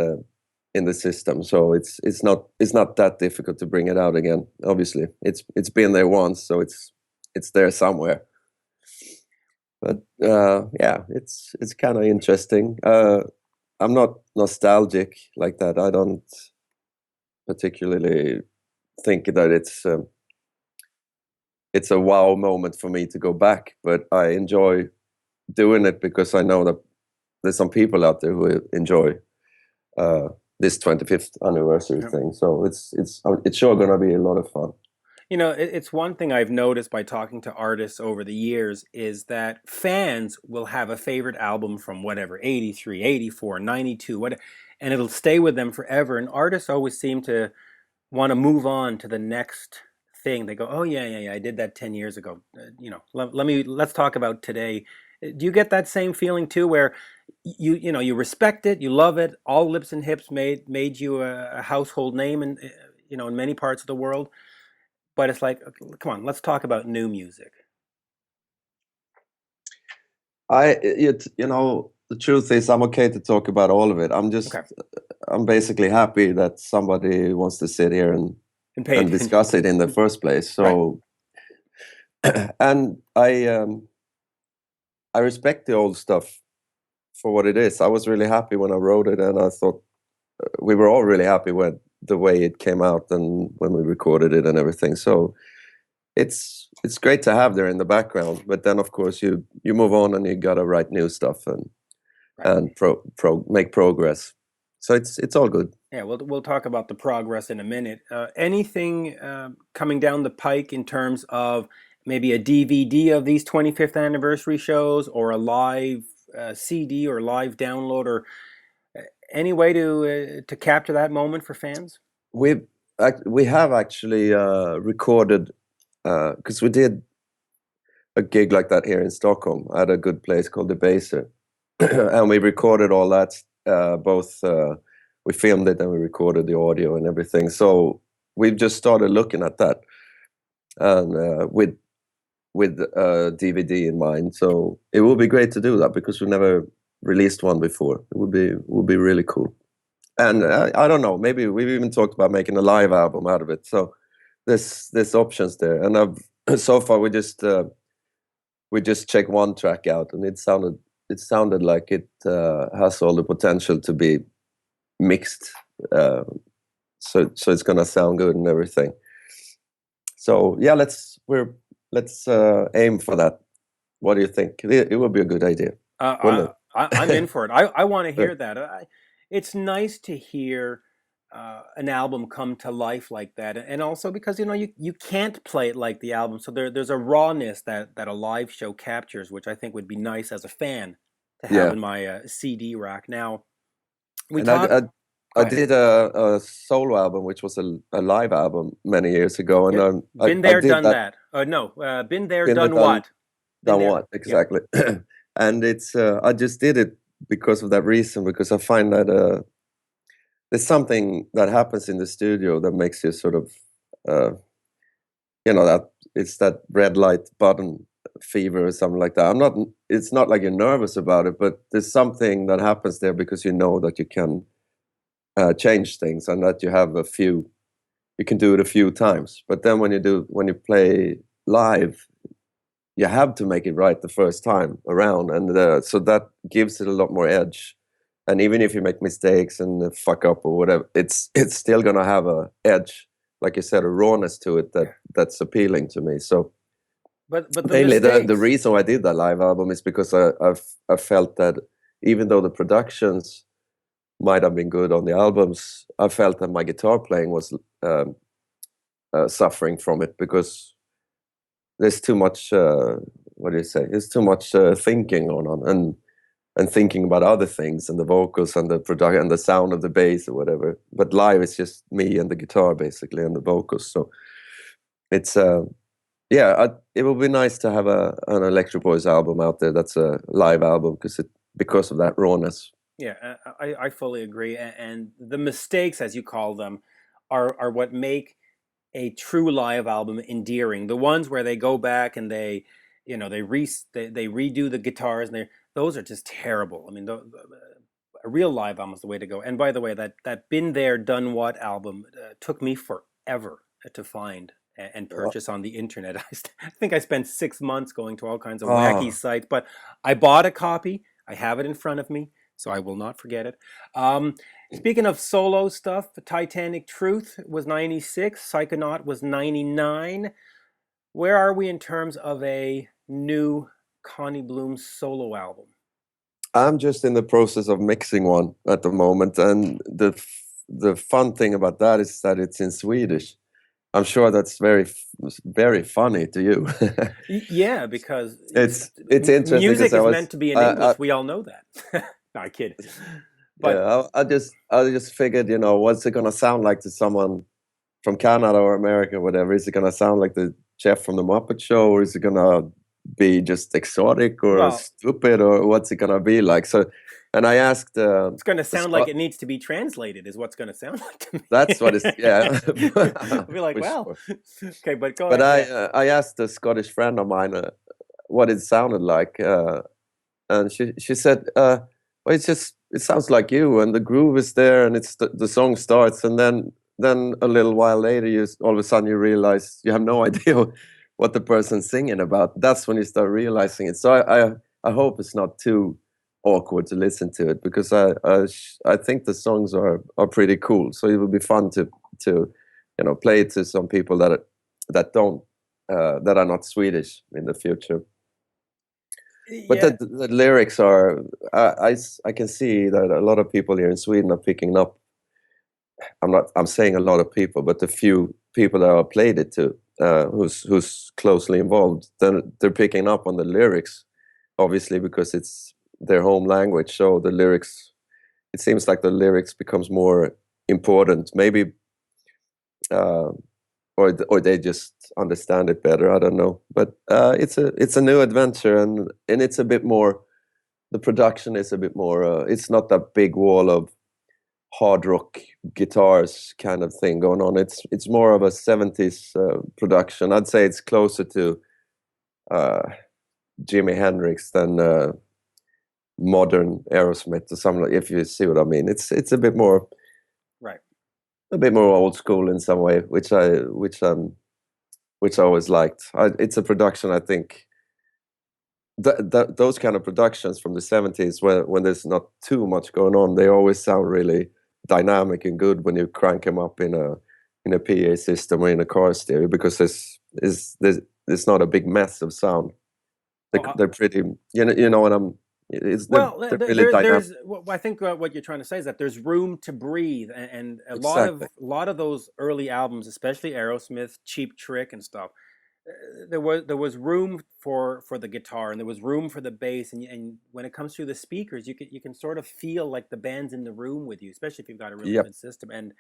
the system, so it's not that difficult to bring it out again. Obviously, it's been there once, so it's there somewhere. But yeah, it's kind of interesting. I'm not nostalgic like that. I don't particularly think that it's a wow moment for me to go back, but I enjoy doing it because I know that there's some people out there who enjoy this 25th anniversary Yeah. thing. So it's sure gonna be a lot of fun. You know, it's one thing I've noticed by talking to artists over the years is that fans will have a favorite album from whatever, 83, 84, 92, whatever, and it'll stay with them forever. And artists always seem to want to move on to the next thing. They go, "Oh yeah, I did that 10 years ago." Let's talk about today. Do you get that same feeling too, where you respect it, you love it, all Lips and Hips made you a household name in many parts of the world, but it's like, okay, come on, let's talk about new music. The truth is I'm okay to talk about all of it. Okay, I'm basically happy that somebody wants to sit here and pay and attention. discuss it in the first place. So, and I respect the old stuff for what it is. I was really happy when I wrote it, and I thought we were all really happy with the way it came out and when we recorded it and everything. So it's great to have there in the background. But then, of course, you move on and you gotta write new stuff and make progress. So it's all good. Yeah, we'll talk about the progress in a minute. Anything coming down the pike in terms of maybe a DVD of these 25th anniversary shows, or a live CD or live download, or any way to capture that moment for fans? We have actually recorded because we did a gig like that here in Stockholm at a good place called the Baser, and we recorded all that. We filmed it and we recorded the audio and everything. So we've just started looking at that, and with DVD in mind. So it would be great to do that because we never released one before. It would be really cool. And I don't know, maybe we've even talked about making a live album out of it. So there's options there. And so far we just checked one track out, and it sounded like it has all the potential to be mixed. So it's gonna sound good and everything. So yeah, let's aim for that. What do you think? It would be a good idea. I'm in for it. I want to hear that. It's nice to hear an album come to life like that, and also because you can't play it like the album, so there's a rawness that a live show captures, which I think would be nice as a fan to have in my CD rack. Now I did a solo album, which was a live album many years ago, and been there, done that. No, been there, done what? Done what exactly? Yeah. And it's I just did it because of that reason, because I find that there's something that happens in the studio that makes you sort of that it's that red light button fever or something like that. It's not like you're nervous about it, but there's something that happens there because you know that you can change things and that you can do it a few times. But then when you play live, you have to make it right the first time around, and so that gives it a lot more edge. And even if you make mistakes and fuck up or whatever, it's still gonna have a edge, like you said, a rawness to it that's appealing to me. So, but mainly the reason I did that live album is because I felt that even though the productions might have been good on the albums, I felt that my guitar playing was suffering from it because there's too much. What do you say? There's too much thinking on and thinking about other things and the vocals and the production and the sound of the bass or whatever. But live, it's just me and the guitar basically and the vocals. So it's it would be nice to have an Electric Boys album out there that's a live album because of that rawness. Yeah, I fully agree. And the mistakes, as you call them, are what make a true live album endearing. The ones where they go back and they redo the guitars, and those are just terrible. I mean, a real live album is the way to go. And by the way, that Been There, Done What album took me forever to find. and purchase on the internet. I think I spent 6 months going to all kinds of wacky Oh, sites, but I bought a copy. I have it in front of me, so I will not forget it. Speaking of solo stuff, Titanic Truth was 96, Psychonaut was 99. Where are we in terms of a new Connie Bloom solo album? I'm just in the process of mixing one at the moment, and the fun thing about that is that it's in Swedish. I'm sure that's very funny to you. Yeah, because It's interesting music because is meant to be in English. We all know that. No, I kid. But yeah, I just figured, you know, what's it gonna sound like to someone from Canada or America, or whatever? Is it gonna sound like the chef from the Muppet Show, or is it gonna be just exotic or well, stupid, or what's it gonna be like? So, and I asked, it's going to sound like it needs to be translated. Is what's going to sound like to me. that's what it's, yeah. I'll be like, For well, sure. okay, but go But ahead. Yeah. I asked a Scottish friend of mine what it sounded like, and she said, "Well, it sounds like you, and the groove is there, and it's the song starts, and then a little while later, all of a sudden you realize you have no idea what the person's singing about. That's when you start realizing it. So I hope it's not too awkward to listen to it, because I think the songs are pretty cool. So it would be fun to play it to some people that don't that are not Swedish in the future. But Yeah. the lyrics are, I can see that a lot of people here in Sweden are picking up. I'm saying a lot of people, but the few people that I've played it to, who's closely involved, then they're picking up on the lyrics, obviously, because it's their home language. So the lyrics, it seems like the lyrics becomes more important. Maybe, or they just understand it better. I don't know. But it's a new adventure, and it's a bit more. The production is a bit more. It's not that big wall of hard rock guitars kind of thing going on. It's more of a 70s production. I'd say it's closer to Jimi Hendrix than modern Aerosmith or something, if you see what I mean. It's a bit more, right, a bit more old school in some way, which I always liked. It's a production, I think. Those kind of productions from the 70s, when there's not too much going on, they always sound really dynamic and good when you crank them up in a PA system or in a car stereo, because there's not a big mess of sound. They're pretty, you know what I'm. They're really dynamic. I think what you're trying to say is that there's room to breathe, and a Exactly. lot of those early albums, especially Aerosmith, Cheap Trick, and stuff. There was room for the guitar, and there was room for the bass, and when it comes to the speakers, you can sort of feel like the band's in the room with you, especially if you've got a really Yep. good system. And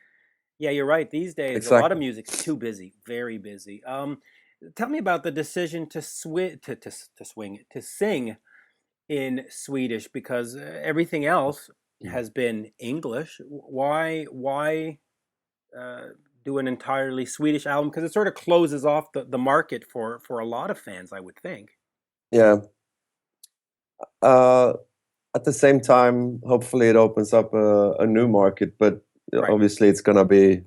yeah, you're right. These days, a lot of Exactly. music's too busy, very busy. Tell me about the decision to sing in Swedish, because everything else has been English. Why do an entirely Swedish album? Because it sort of closes off the market for a lot of fans, I would think. Yeah. At the same time, hopefully it opens up a new market, but Right. obviously it's gonna be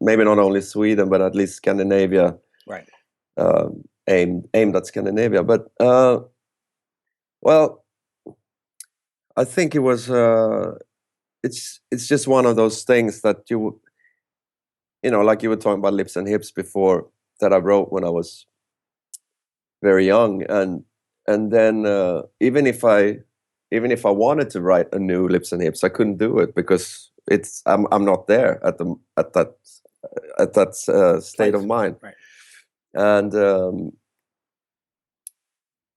maybe not only Sweden, but at least Scandinavia. Right. Aimed at Scandinavia. But well, I think it was it's just one of those things that like you were talking about Lips and Hips before, that I wrote when I was very young, and then even if I wanted to write a new Lips and Hips, I couldn't do it, because I'm not there at that state of mind. Right.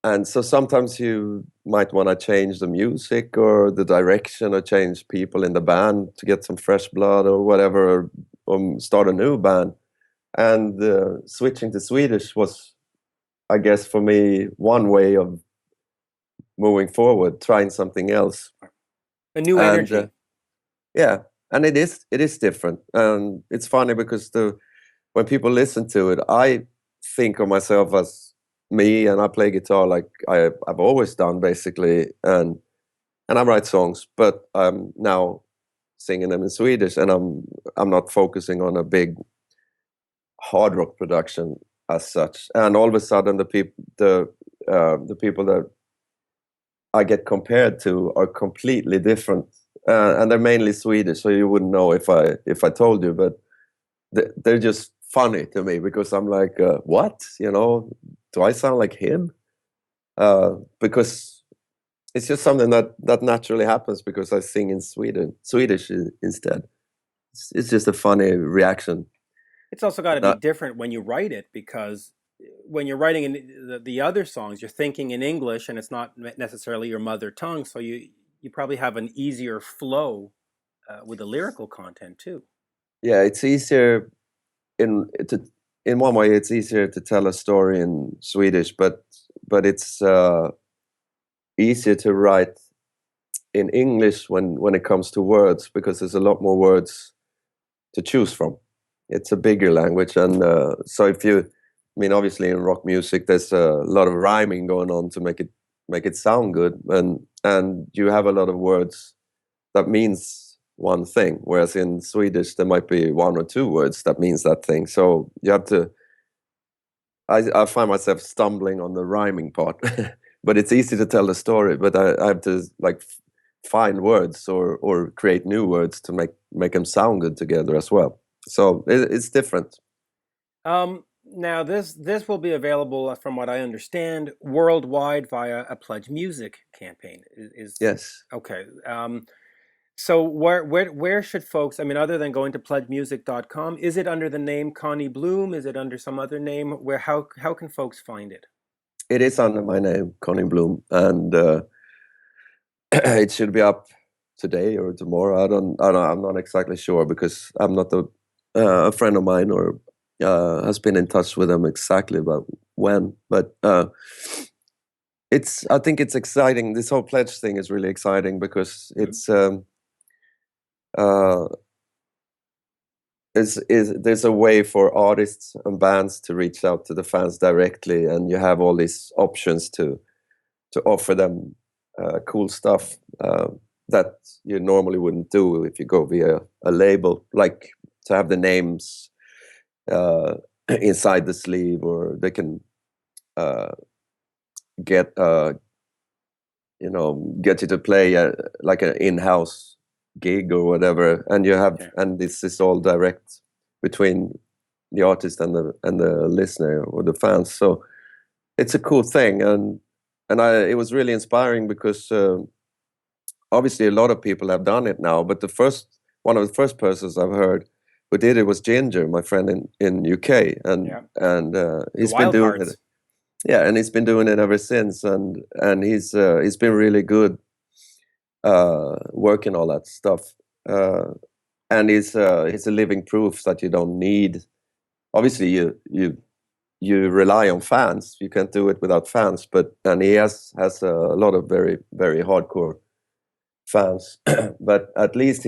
And so sometimes you might want to change the music or the direction, or change people in the band to get some fresh blood or whatever, or start a new band. And switching to Swedish was, I guess, for me, one way of moving forward, trying something else. A new energy. Yeah, and it is different. And it's funny because when people listen to it, I think of myself as me, and I play guitar like I've always done, basically, and I write songs, but I'm now singing them in Swedish, and I'm not focusing on a big hard rock production as such. And all of a sudden, the people that I get compared to are completely different, and they're mainly Swedish. So you wouldn't know if I told you, but they're just funny to me because I'm like, what? You know, do I sound like him? Because it's just something that naturally happens because I sing in Swedish instead. It's just a funny reaction. It's also got to be different when you write it, because when you're writing in the other songs, you're thinking in English and it's not necessarily your mother tongue. So you probably have an easier flow with the lyrical content too. Yeah, it's easier in one way. It's easier to tell a story in Swedish, but it's easier to write in English when it comes to words, because there's a lot more words to choose from. It's a bigger language, and so I mean, obviously in rock music, there's a lot of rhyming going on to make it sound good, and you have a lot of words that means one thing, whereas in Swedish there might be one or two words that means that thing. So you have to. I find myself stumbling on the rhyming part, but it's easy to tell the story. But I have to like find words or create new words to make them sound good together as well. So it's different. Now this will be available, from what I understand, worldwide via a Pledge Music campaign. Yes. Okay. So where should folks, I mean, other than going to pledgemusic.com, is it under the name Conny Bloom? Is it under some other name? How can folks find it? It is under my name, Conny Bloom, and it should be up today or tomorrow. I don't know. I'm not exactly sure because I'm not a friend of mine or has been in touch with them exactly about when. But I think it's exciting. This whole Pledge thing is really exciting because it's there's a way for artists and bands to reach out to the fans directly, and you have all these options to offer them cool stuff that you normally wouldn't do if you go via a label, like to have the names inside the sleeve, or they can get you to play like an in-house gig or whatever, and you have and this is all direct between the artist and the listener or the fans. So it's a cool thing, and it was really inspiring because obviously a lot of people have done it now, but one of the first persons I've heard who did it was Ginger, my friend in UK, and he's been doing it. Yeah, and he's been doing it ever since, and he's been really good working all that stuff, and he's a living proof that you don't need. Obviously, you rely on fans. You can't do it without fans, and he has a lot of very, very hardcore fans. But at least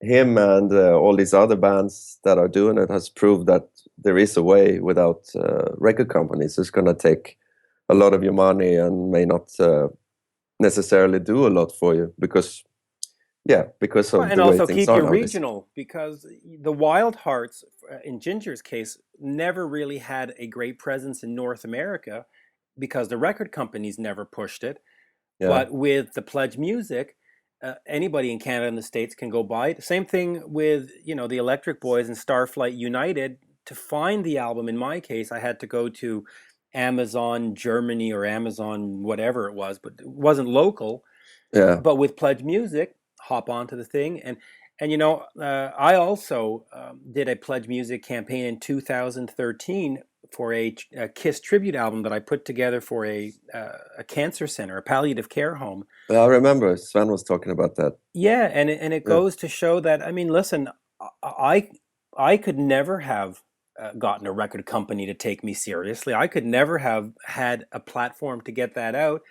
him and all these other bands that are doing it has proved that there is a way without record companies. It's going to take a lot of your money and may not necessarily do a lot for you because of and the way also things keep are you nowadays. Regional, because the Wild Hearts, in Ginger's case, never really had a great presence in North America because the record companies never pushed it. Yeah. But with the Pledge Music, anybody in Canada and the States can go buy it. Same thing with the Electric Boys and Starflight United. To find the album, in my case, I had to go to Amazon Germany or Amazon whatever it was, but it wasn't local. Yeah. But with Pledge Music, hop onto the thing, and I also did a Pledge Music campaign in 2013 for a Kiss tribute album that I put together for a cancer center, a palliative care home. I remember Sven was talking about that. Yeah, and it goes to show that, I mean, listen, I could never have gotten a record company to take me seriously. I could never have had a platform to get that out.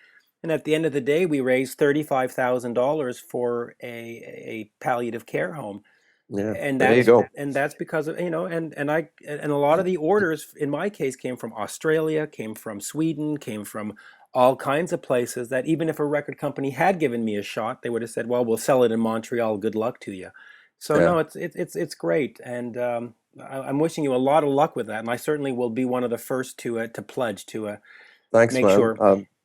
And at the end of the day, we raised $35,000 for a palliative care home. Yeah, and there you go. And that's because of and a lot of the orders in my case came from Australia, came from Sweden, came from all kinds of places that even if a record company had given me a shot, they would have said, "Well, we'll sell it in Montreal. Good luck to you." So no, it's great, and I'm wishing you a lot of luck with that, and I certainly will be one of the first to pledge to Thanks, make man. sure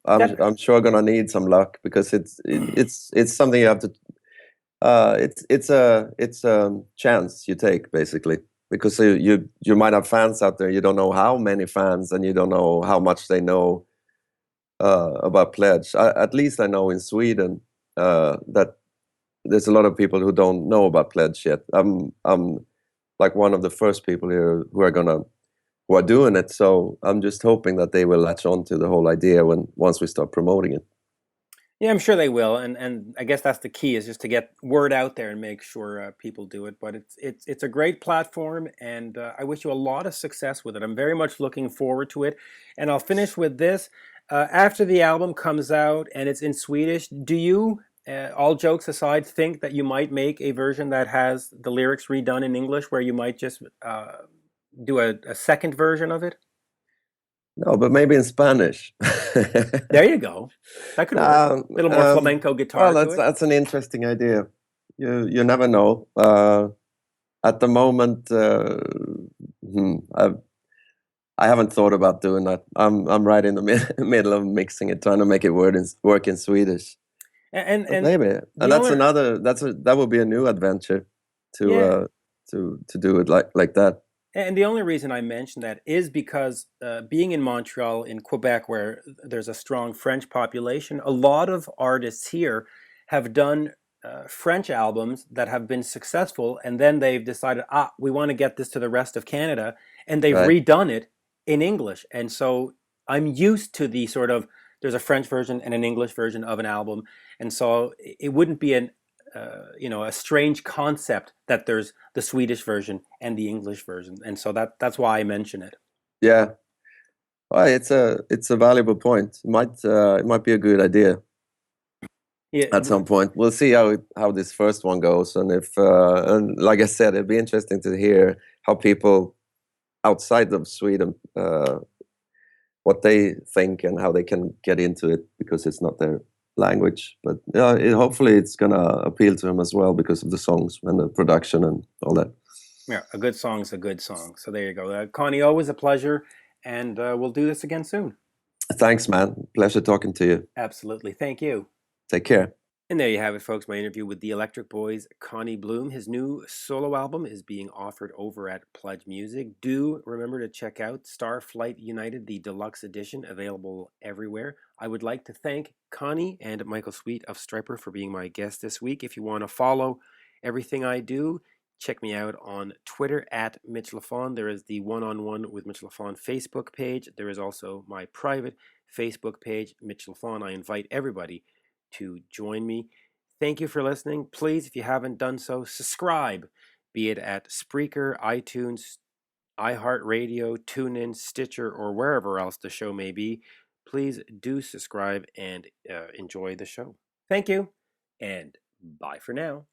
that. I'm sure gonna need some luck because it's something you have to. It's a chance you take basically because you might have fans out there. You don't know how many fans, and you don't know how much they know about Pledge. At least I know in Sweden that there's a lot of people who don't know about Pledge yet. I'm like one of the first people here who are doing it. So I'm just hoping that they will latch on to the whole idea once we start promoting it. Yeah, I'm sure they will, and I guess that's the key is just to get word out there and make sure people do it. But it's a great platform, and I wish you a lot of success with it. I'm very much looking forward to it, and I'll finish with this. After the album comes out and it's in Swedish, do you, all jokes aside, think that you might make a version that has the lyrics redone in English, where you might just do a second version of it? No, but maybe in Spanish. There you go. That could work. A little more flamenco guitar well, to it. that's an interesting idea. You never know. At the moment, I haven't thought about doing that. I'm right in the middle of mixing it, trying to make it work in Swedish. And maybe, and that would be a new adventure to yeah. To do it like that. And the only reason I mention that is because being in Montreal, in Quebec, where there's a strong French population, a lot of artists here have done French albums that have been successful, and then they've decided, we want to get this to the rest of Canada, and they've redone it in English. And so I'm used to the sort of, there's a French version and an English version of an album, and so it wouldn't be a strange concept that there's the Swedish version and the English version, and so that's why I mention it. Yeah, well, it's a valuable point. It might be a good idea. Yeah, at some point. We'll see how this first one goes, and if and like I said, it'd be interesting to hear how people outside of Sweden what they think and how they can get into it because it's not their language. But hopefully it's gonna appeal to them as well because of the songs and the production and all that. Yeah, a good song's a good song. So there you go. Connie, always a pleasure, and we'll do this again soon. Thanks, man. Pleasure talking to you. Absolutely. Thank you. Take care. And there you have it, folks, my interview with the Electric Boys' Conny Bloom. His new solo album is being offered over at Pledge Music. Do remember to check out Starflight United, the deluxe edition, available everywhere. I would like to thank Conny and Michael Sweet of Stryper for being my guest this week. If you want to follow everything I do, check me out on Twitter at Mitch Lafon. There is the One-on-One with Mitch Lafon Facebook page. There is also my private Facebook page, Mitch Lafon. I invite everybody to join me. Thank you for listening. Please, if you haven't done so, subscribe, be it at Spreaker, iTunes, iHeartRadio, TuneIn, Stitcher, or wherever else the show may be. Please do subscribe and enjoy the show. Thank you, and bye for now.